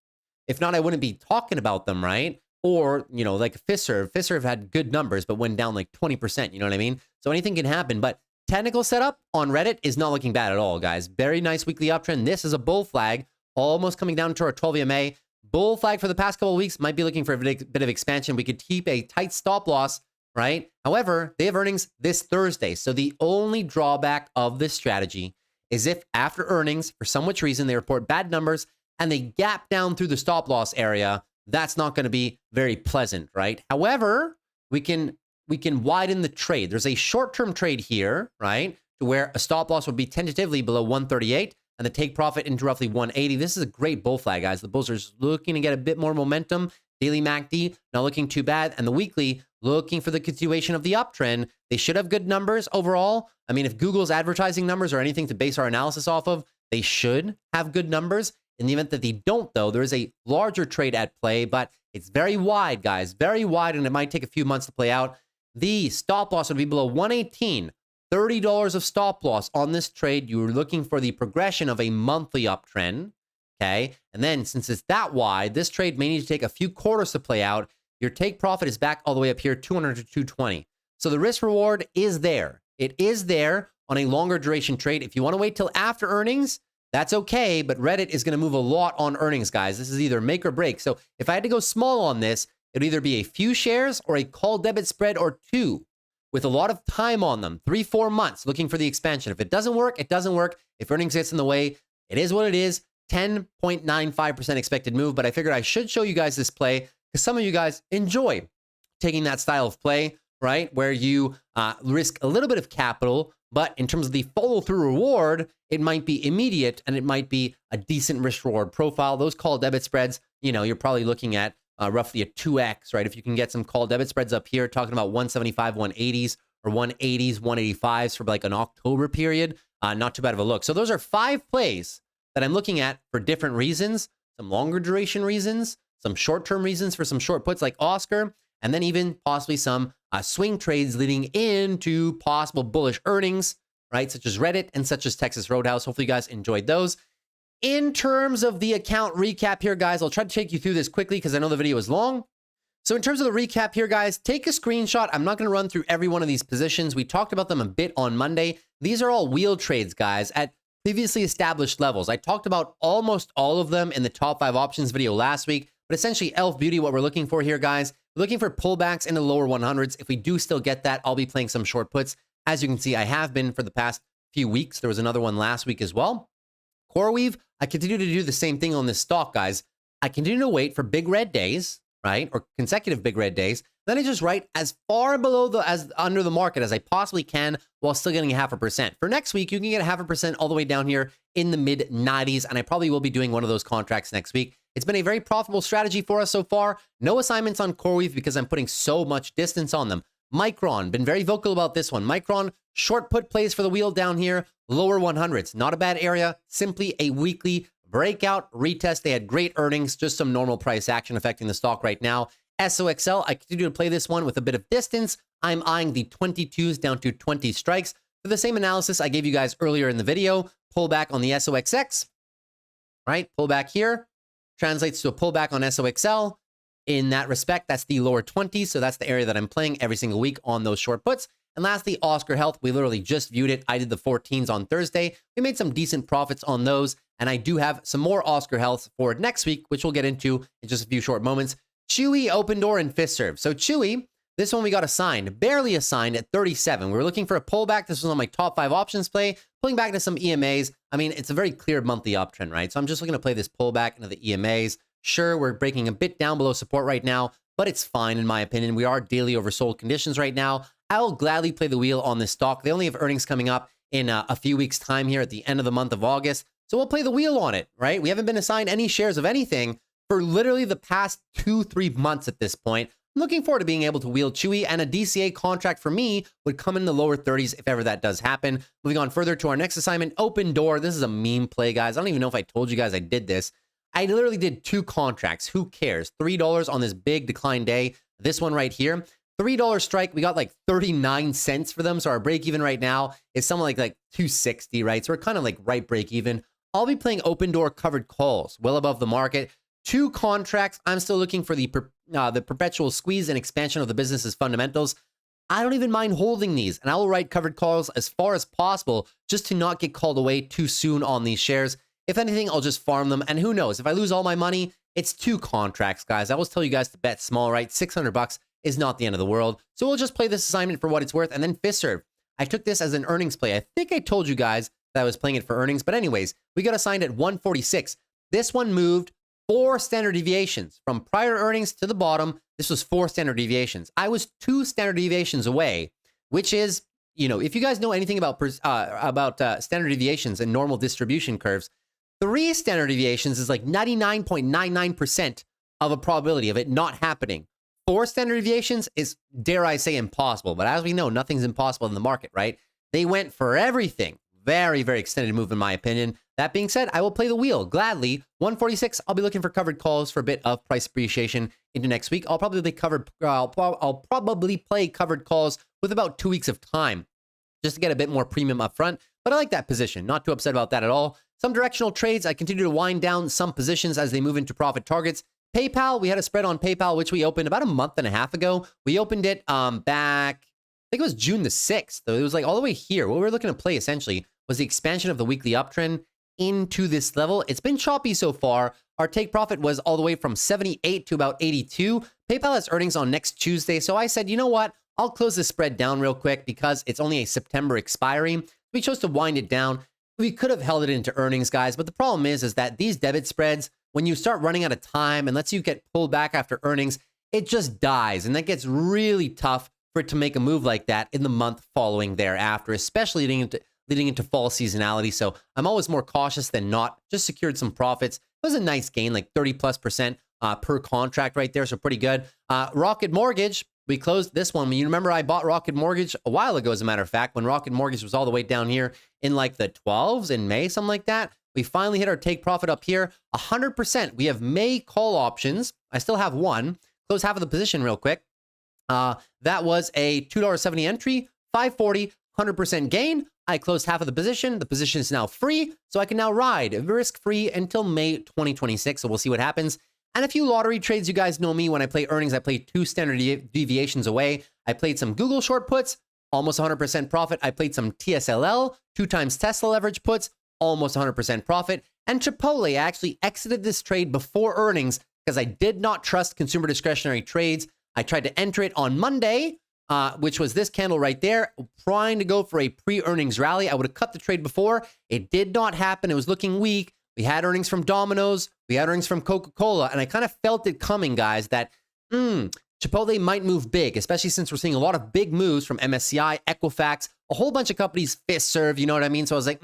If not, I wouldn't be talking about them, right? Or, you know, like Fiserv. Fiserv had good numbers, but went down like 20%. You know what I mean? So anything can happen. But technical setup on Reddit is not looking bad at all, guys. Very nice weekly uptrend. This is a bull flag, almost coming down to our 12 EMA. Bull flag for the past couple of weeks might be looking for a bit of expansion. We could keep a tight stop loss, right? However, they have earnings this Thursday. So the only drawback of this strategy is if after earnings, for some which reason, they report bad numbers and they gap down through the stop loss area, that's not going to be very pleasant, right? However, we can widen the trade. There's a short-term trade here, right? To where a stop loss would be tentatively below 138 and the take profit into roughly 180. This is a great bull flag, guys. The bulls are just looking to get a bit more momentum. Daily MACD, not looking too bad. And the weekly, looking for the continuation of the uptrend. They should have good numbers overall. I mean, if Google's advertising numbers are anything to base our analysis off of, they should have good numbers. In the event that they don't, though, there is a larger trade at play, but it's very wide, guys. Very wide, and it might take a few months to play out. The stop loss would be below 118. $30 of stop loss on this trade. You're looking for the progression of a monthly uptrend, okay? And then since it's that wide, this trade may need to take a few quarters to play out. Your take profit is back all the way up here, 200 to 220. So the risk reward is there. It is there on a longer duration trade. If you want to wait till after earnings, that's okay, but Reddit is going to move a lot on earnings, guys. This is either make or break. So if I had to go small on this, it would either be a few shares or a call debit spread or two with a lot of time on them, 3-4 months looking for the expansion. If it doesn't work, it doesn't work. If earnings gets in the way, it is what it is. 10.95% expected move, but I figured I should show you guys this play because some of you guys enjoy taking that style of play, right? Where you risk a little bit of capital, but in terms of the follow-through reward, it might be immediate and it might be a decent risk-reward profile. Those call debit spreads, you know, you're probably looking at roughly a 2x, right? If you can get some call debit spreads up here, talking about 175, 180s or 180s, 185s for like an October period, not too bad of a look. So those are 5 plays that I'm looking at for different reasons, some longer duration reasons, some short-term reasons for some short puts like Oscar, and then even possibly some swing trades leading into possible bullish earnings, right? Such as Reddit and such as Texas Roadhouse. Hopefully you guys enjoyed those. In terms of the account recap here, guys, I'll try to take you through this quickly because I know the video is long. So in terms of the recap here, guys, take a screenshot. I'm not going to run through every one of these positions. We talked about them a bit on Monday. These are all wheel trades, guys, at previously established levels. I talked about almost all of them in the top 5 options video last week, but essentially Elf Beauty, what we're looking for here, guys, we're looking for pullbacks in the lower 100s. If we do still get that, I'll be playing some short puts. As you can see, I have been for the past few weeks. There was another one last week as well. CoreWeave, I continue to do the same thing on this stock, guys. I continue to wait for big red days, right? Or consecutive big red days. Then I just write as far below as under the market as I possibly can while still getting 0.5%. For next week, you can get 0.5% all the way down here in the mid 90s. And I probably will be doing one of those contracts next week. It's been a very profitable strategy for us so far. No assignments on CoreWeave because I'm putting so much distance on them. Micron, been very vocal about this one. Micron, short put plays for the wheel down here, lower 100s. Not a bad area, simply a weekly breakout retest. They had great earnings, just some normal price action affecting the stock right now. SOXL, I continue to play this one with a bit of distance. I'm eyeing the 22s down to 20 strikes. For the same analysis I gave you guys earlier in the video, pullback on the SOXX, right? Pullback here translates to a pullback on SOXL. In that respect, that's the lower 20s. So that's the area that I'm playing every single week on those short puts. And lastly, Oscar Health. We literally just viewed it. I did the 14s on Thursday. We made some decent profits on those. And I do have some more Oscar Health for next week, which we'll get into in just a few short moments. Chewy, Open Door, and Fiserv. So Chewy, This one we got assigned, barely assigned at 37. We were looking for a pullback. This was on my top 5 options play, pulling back to some EMAs. I mean, it's a very clear monthly uptrend, right? So I'm just looking to play this pullback into the EMAs. Sure, we're breaking a bit down below support right now, but it's fine in my opinion. We are daily oversold conditions right now. I will gladly play the wheel on this stock. They only have earnings coming up in a few weeks' time here at the end of the month of August. So we'll play the wheel on it, right? We haven't been assigned any shares of anything for literally the past 2-3 months at this point. I'm looking forward to being able to wheel Chewy, and a DCA contract for me would come in the lower 30s if ever that does happen. Moving on further to our next assignment, Open Door. This is a meme play, guys. I don't even know if I told you guys I did this. I literally did 2 contracts. Who cares? $3 on this big decline day. This one right here. $3 strike. We got like 39 cents for them. So our break even right now is something like 260, right? So we're kind of like right break even. I'll be playing Open Door covered calls, well above the market. 2 contracts. I'm still looking for the perpetual squeeze and expansion of the business's fundamentals. I don't even mind holding these, and I will write covered calls as far as possible just to not get called away too soon on these shares. If anything, I'll just farm them, and who knows? If I lose all my money, it's 2 contracts, guys. I always tell you guys to bet small, right? $600 is not the end of the world. So we'll just play this assignment for what it's worth, and then Fiserv. I took this as an earnings play. I think I told you guys that I was playing it for earnings, but anyways, we got assigned at 146. This one moved 4 standard deviations from prior earnings to the bottom. This was 4 standard deviations. I was 2 standard deviations away, which is, you know, if you guys know anything about standard deviations and normal distribution curves, 3 standard deviations is like 99.99% of a probability of it not happening. 4 standard deviations is, dare I say, impossible. But as we know, nothing's impossible in the market, right? They went for everything. Very, very extended move in my opinion. That being said, I will play the wheel gladly. 146. I'll be looking for covered calls for a bit of price appreciation into next week. I'll probably play covered calls with about 2 weeks of time just to get a bit more premium up front. But I like that position. Not too upset about that at all. Some directional trades. I continue to wind down some positions as they move into profit targets. PayPal. We had a spread on PayPal, which we opened about a month and a half ago. We opened it back, I think it was June the 6th. So it was like all the way here. What we were looking to play essentially was the expansion of the weekly uptrend into this level. It's been choppy so far. Our take profit was all the way from 78 to about 82. PayPal has earnings on next Tuesday. So I said, you know what? I'll close this spread down real quick because it's only a September expiry. We chose to wind it down. We could have held it into earnings, guys. But the problem is that these debit spreads, when you start running out of time and lets you get pulled back after earnings, it just dies. And that gets really tough for it to make a move like that in the month following thereafter, especially leading into fall seasonality. So I'm always more cautious than not. Just secured some profits. It was a nice gain, like 30+% per contract right there. So pretty good. Rocket Mortgage, we closed this one. You remember I bought Rocket Mortgage a while ago, as a matter of fact, when Rocket Mortgage was all the way down here in like the 12s in May, something like that. We finally hit our take profit up here, 100%. We have May call options. I still have one. Close half of the position real quick. That was a $2.70 entry, 540, 100% gain. I closed half of the position. The position is now free, so I can now ride risk-free until May 2026. So we'll see what happens. And a few lottery trades. You guys know me. When I play earnings, I play 2 standard deviations away. I played some Google short puts, almost 100% profit. I played some TSLL, 2 times Tesla leverage puts, almost 100% profit. And Chipotle, I actually exited this trade before earnings because I did not trust consumer discretionary trades. I tried to enter it on Monday, which was this candle right there, trying to go for a pre-earnings rally. I would have cut the trade before. It did not happen. It was looking weak. We had earnings from Domino's. We had earnings from Coca-Cola. And I kind of felt it coming, guys, that Chipotle might move big, especially since we're seeing a lot of big moves from MSCI, Equifax, a whole bunch of companies, Fiserv, you know what I mean? So I was like,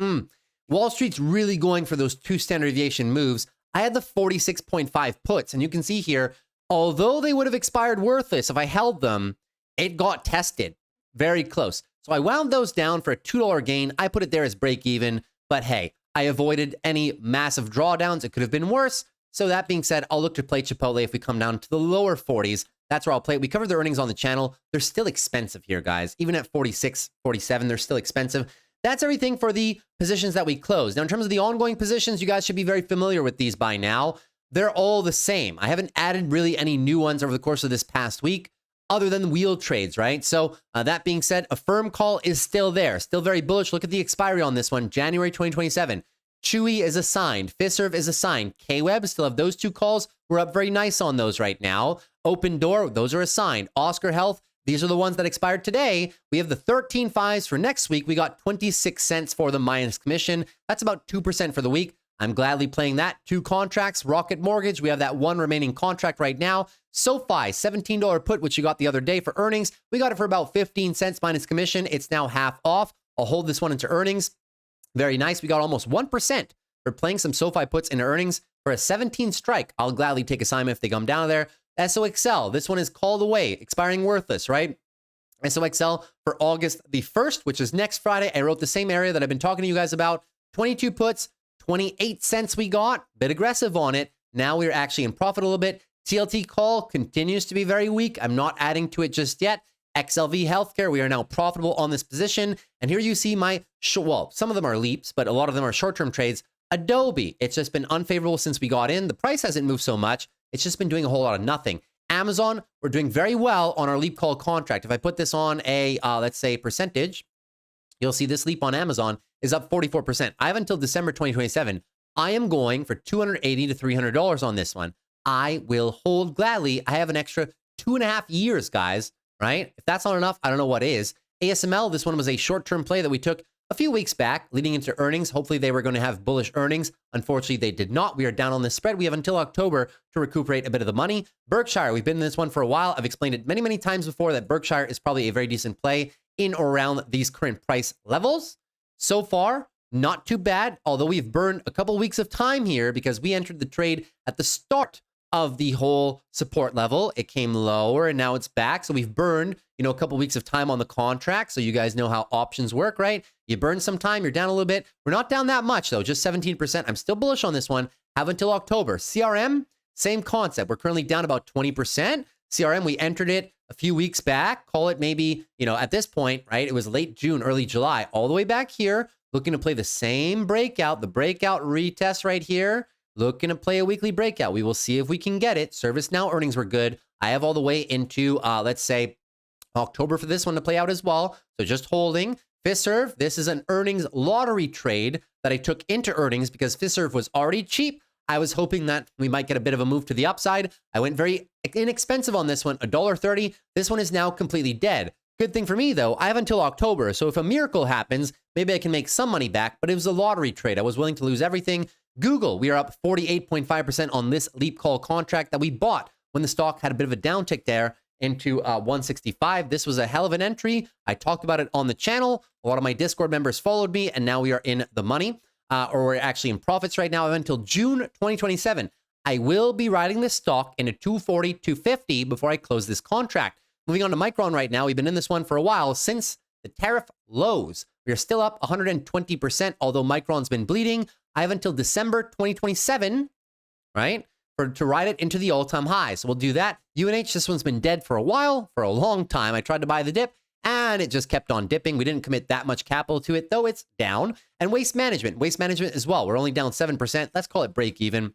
Wall Street's really going for those 2 standard deviation moves. I had the 46.5 puts, and you can see here, although they would have expired worthless if I held them, it got tested very close. So I wound those down for a $2 gain. I put it there as break even, but hey, I avoided any massive drawdowns. It could have been worse. So that being said, I'll look to play Chipotle if we come down to the lower 40s. That's where I'll play. We covered the earnings on the channel. They're still expensive here, guys. Even at 46, 47, they're still expensive. That's everything for the positions that we closed. Now, in terms of the ongoing positions, you guys should be very familiar with these by now. They're all the same. I haven't added really any new ones over the course of this past week other than wheel trades, right? So that being said, a firm call is still there. Still very bullish. Look at the expiry on this one, January 2027. Chewy is assigned. Fiserv is assigned. KWeb, still have those 2 calls. We're up very nice on those right now. Open Door, those are assigned. Oscar Health, These are the ones that expired today. We have the 13 fives for next week. We got 26 cents for the minus commission. That's about 2% for the week. I'm gladly playing that. 2 contracts, Rocket Mortgage. We have that 1 remaining contract right now. SOFI, $17 put, which you got the other day for earnings. We got it for about 15 cents minus commission. It's now half off. I'll hold this one into earnings. Very nice. We got almost 1% for playing some SOFI puts into earnings for a 17 strike. I'll gladly take assignment if they come down there. SOXL, this one is called away, expiring worthless, right? SOXL for August the 1st, which is next Friday. I wrote the same area that I've been talking to you guys about. 22 puts, 28 cents we got. Bit aggressive on it. Now we're actually in profit a little bit. TLT call continues to be very weak. I'm not adding to it just yet. XLV Healthcare, we are now profitable on this position. And here you see my, well, some of them are leaps, but a lot of them are short-term trades. Adobe, it's just been unfavorable since we got in. The price hasn't moved so much. It's just been doing a whole lot of nothing. Amazon, we're doing very well on our leap call contract. If I put this on a, let's say, percentage, you'll see this leap on Amazon is up 44%. I have until December 2027. I am going for $280 to $300 on this one. I will hold gladly. I have an extra 2.5 years, guys, right? If that's not enough, I don't know what is. ASML, this one was a short-term play that we took a few weeks back leading into earnings. Hopefully they were going to have bullish earnings. Unfortunately, they did not. We are down on this spread. We have until October to recuperate a bit of the money. Berkshire, we've been in this one for a while. I've explained it many, many times before that Berkshire is probably a very decent play in or around these current price levels. So far, not too bad, although we've burned a couple weeks of time here because we entered the trade at the start of the whole support level. It came lower and now it's back. So we've burned, a couple weeks of time on the contract. So you guys know how options work, right? You burn some time, you're down a little bit. We're not down that much though, just 17%. I'm still bullish on this one. Have until October. CRM, same concept. We're currently down about 20%. CRM, we entered it a few weeks back. Call it maybe, at this point, right? It was late June, early July, all the way back here, looking to play the same breakout, the breakout retest right here. Looking to play a weekly breakout. We will see if we can get it. ServiceNow earnings were good. I have all the way into, let's say, October for this one to play out as well. So just holding. Fiserv, this is an earnings lottery trade that I took into earnings because Fiserv was already cheap. I was hoping that we might get a bit of a move to the upside. I went very inexpensive on this one, $1.30. This one is now completely dead. Good thing for me, though, I have until October. So if a miracle happens, maybe I can make some money back, but it was a lottery trade. I was willing to lose everything. Google, we are up 48.5% on this leap call contract that we bought when the stock had a bit of a downtick there into 165. This was a hell of an entry. I talked about it on the channel. A lot of my Discord members followed me, and now we are in the money, or we're actually in profits right now until June 2027. I will be riding this stock into 240, 250 before I close this contract. Moving on to Micron right now. We've been in this one for a while since the tariff lows. We are still up 120%, although Micron's been bleeding. I have until December 2027, right, to ride it into the all-time high. So we'll do that. UNH, this one's been dead for a while, for a long time. I tried to buy the dip, and it just kept on dipping. We didn't commit that much capital to it, though it's down. And Waste Management as well. We're only down 7%. Let's call it break even.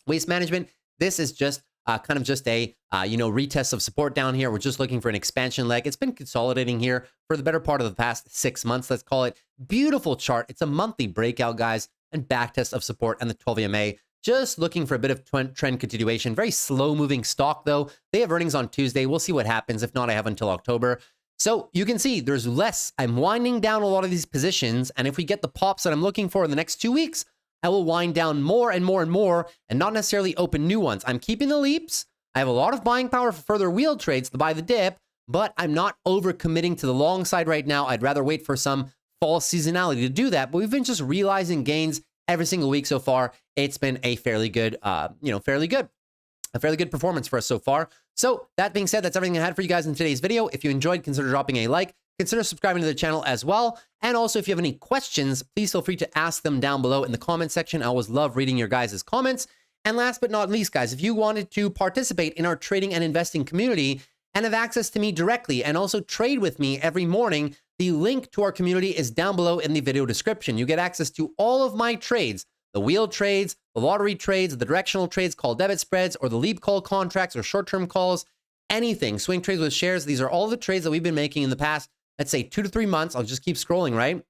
Waste Management, this is just kind of just a, retest of support down here. We're just looking for an expansion leg. It's been consolidating here for the better part of the past 6 months. Let's call it. Beautiful chart. It's a monthly breakout, guys, and backtest of support and the 12 EMA. Just looking for a bit of trend continuation. Very slow moving stock, though. They have earnings on Tuesday. We'll see what happens. If not, I have until October. So you can see there's less. I'm winding down a lot of these positions. And if we get the pops that I'm looking for in the next 2 weeks, I will wind down more and more and more and not necessarily open new ones. I'm keeping the leaps. I have a lot of buying power for further wheel trades to buy the dip, but I'm not over committing to the long side right now. I'd rather wait for some fall seasonality to do that. But we've been just realizing gains every single week so far. It's been a fairly good, fairly good performance for us so far. So that being said, that's everything I had for you guys in today's video. If you enjoyed, consider dropping a like. Consider subscribing to the channel as well. And also, if you have any questions, please feel free to ask them down below in the comment section. I always love reading your guys' comments. And last but not least, guys, if you wanted to participate in our trading and investing community and have access to me directly and also trade with me every morning, the link to our community is down below in the video description. You get access to all of my trades, the wheel trades, the lottery trades, the directional trades called debit spreads, or the leap call contracts or short-term calls, anything, swing trades with shares. These are all the trades that we've been making in the past, let's say 2 to 3 months. I'll just keep scrolling, right?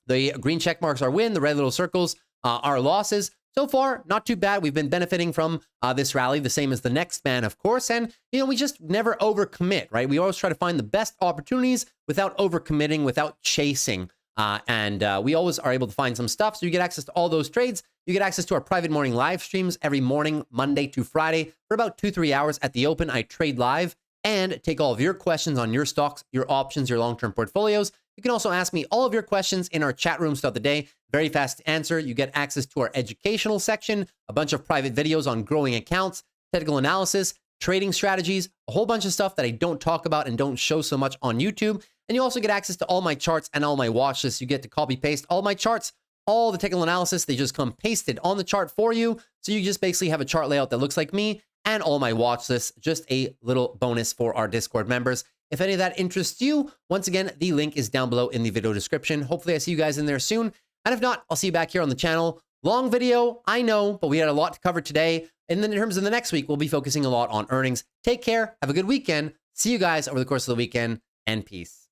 The green check marks are win, the red little circles are losses. so far, not too bad. We've been benefiting from this rally, the same as the next man, of course. And, we just never overcommit, right? We always try to find the best opportunities without overcommitting, without chasing. We always are able to find some stuff. So you get access to all those trades. You get access to our private morning live streams every morning, Monday to Friday, for about 2-3 hours at the open. I trade live and take all of your questions on your stocks, your options, your long-term portfolios. You can also ask me all of your questions in our chat rooms throughout the day. Very fast to answer. You get access to our educational section, a bunch of private videos on growing accounts, technical analysis, trading strategies, a whole bunch of stuff that I don't talk about and don't show so much on YouTube. And you also get access to all my charts and all my watch lists. You get to copy paste all my charts, all the technical analysis. They just come pasted on the chart for you. So you just basically have a chart layout that looks like me, and all my watch lists, just a little bonus for our Discord members. If any of that interests you, once again, the link is down below in the video description. Hopefully I see you guys in there soon. And if not, I'll see you back here on the channel. Long video, I know, but we had a lot to cover today. And then in terms of the next week, we'll be focusing a lot on earnings. Take care. Have a good weekend. See you guys over the course of the weekend, and peace.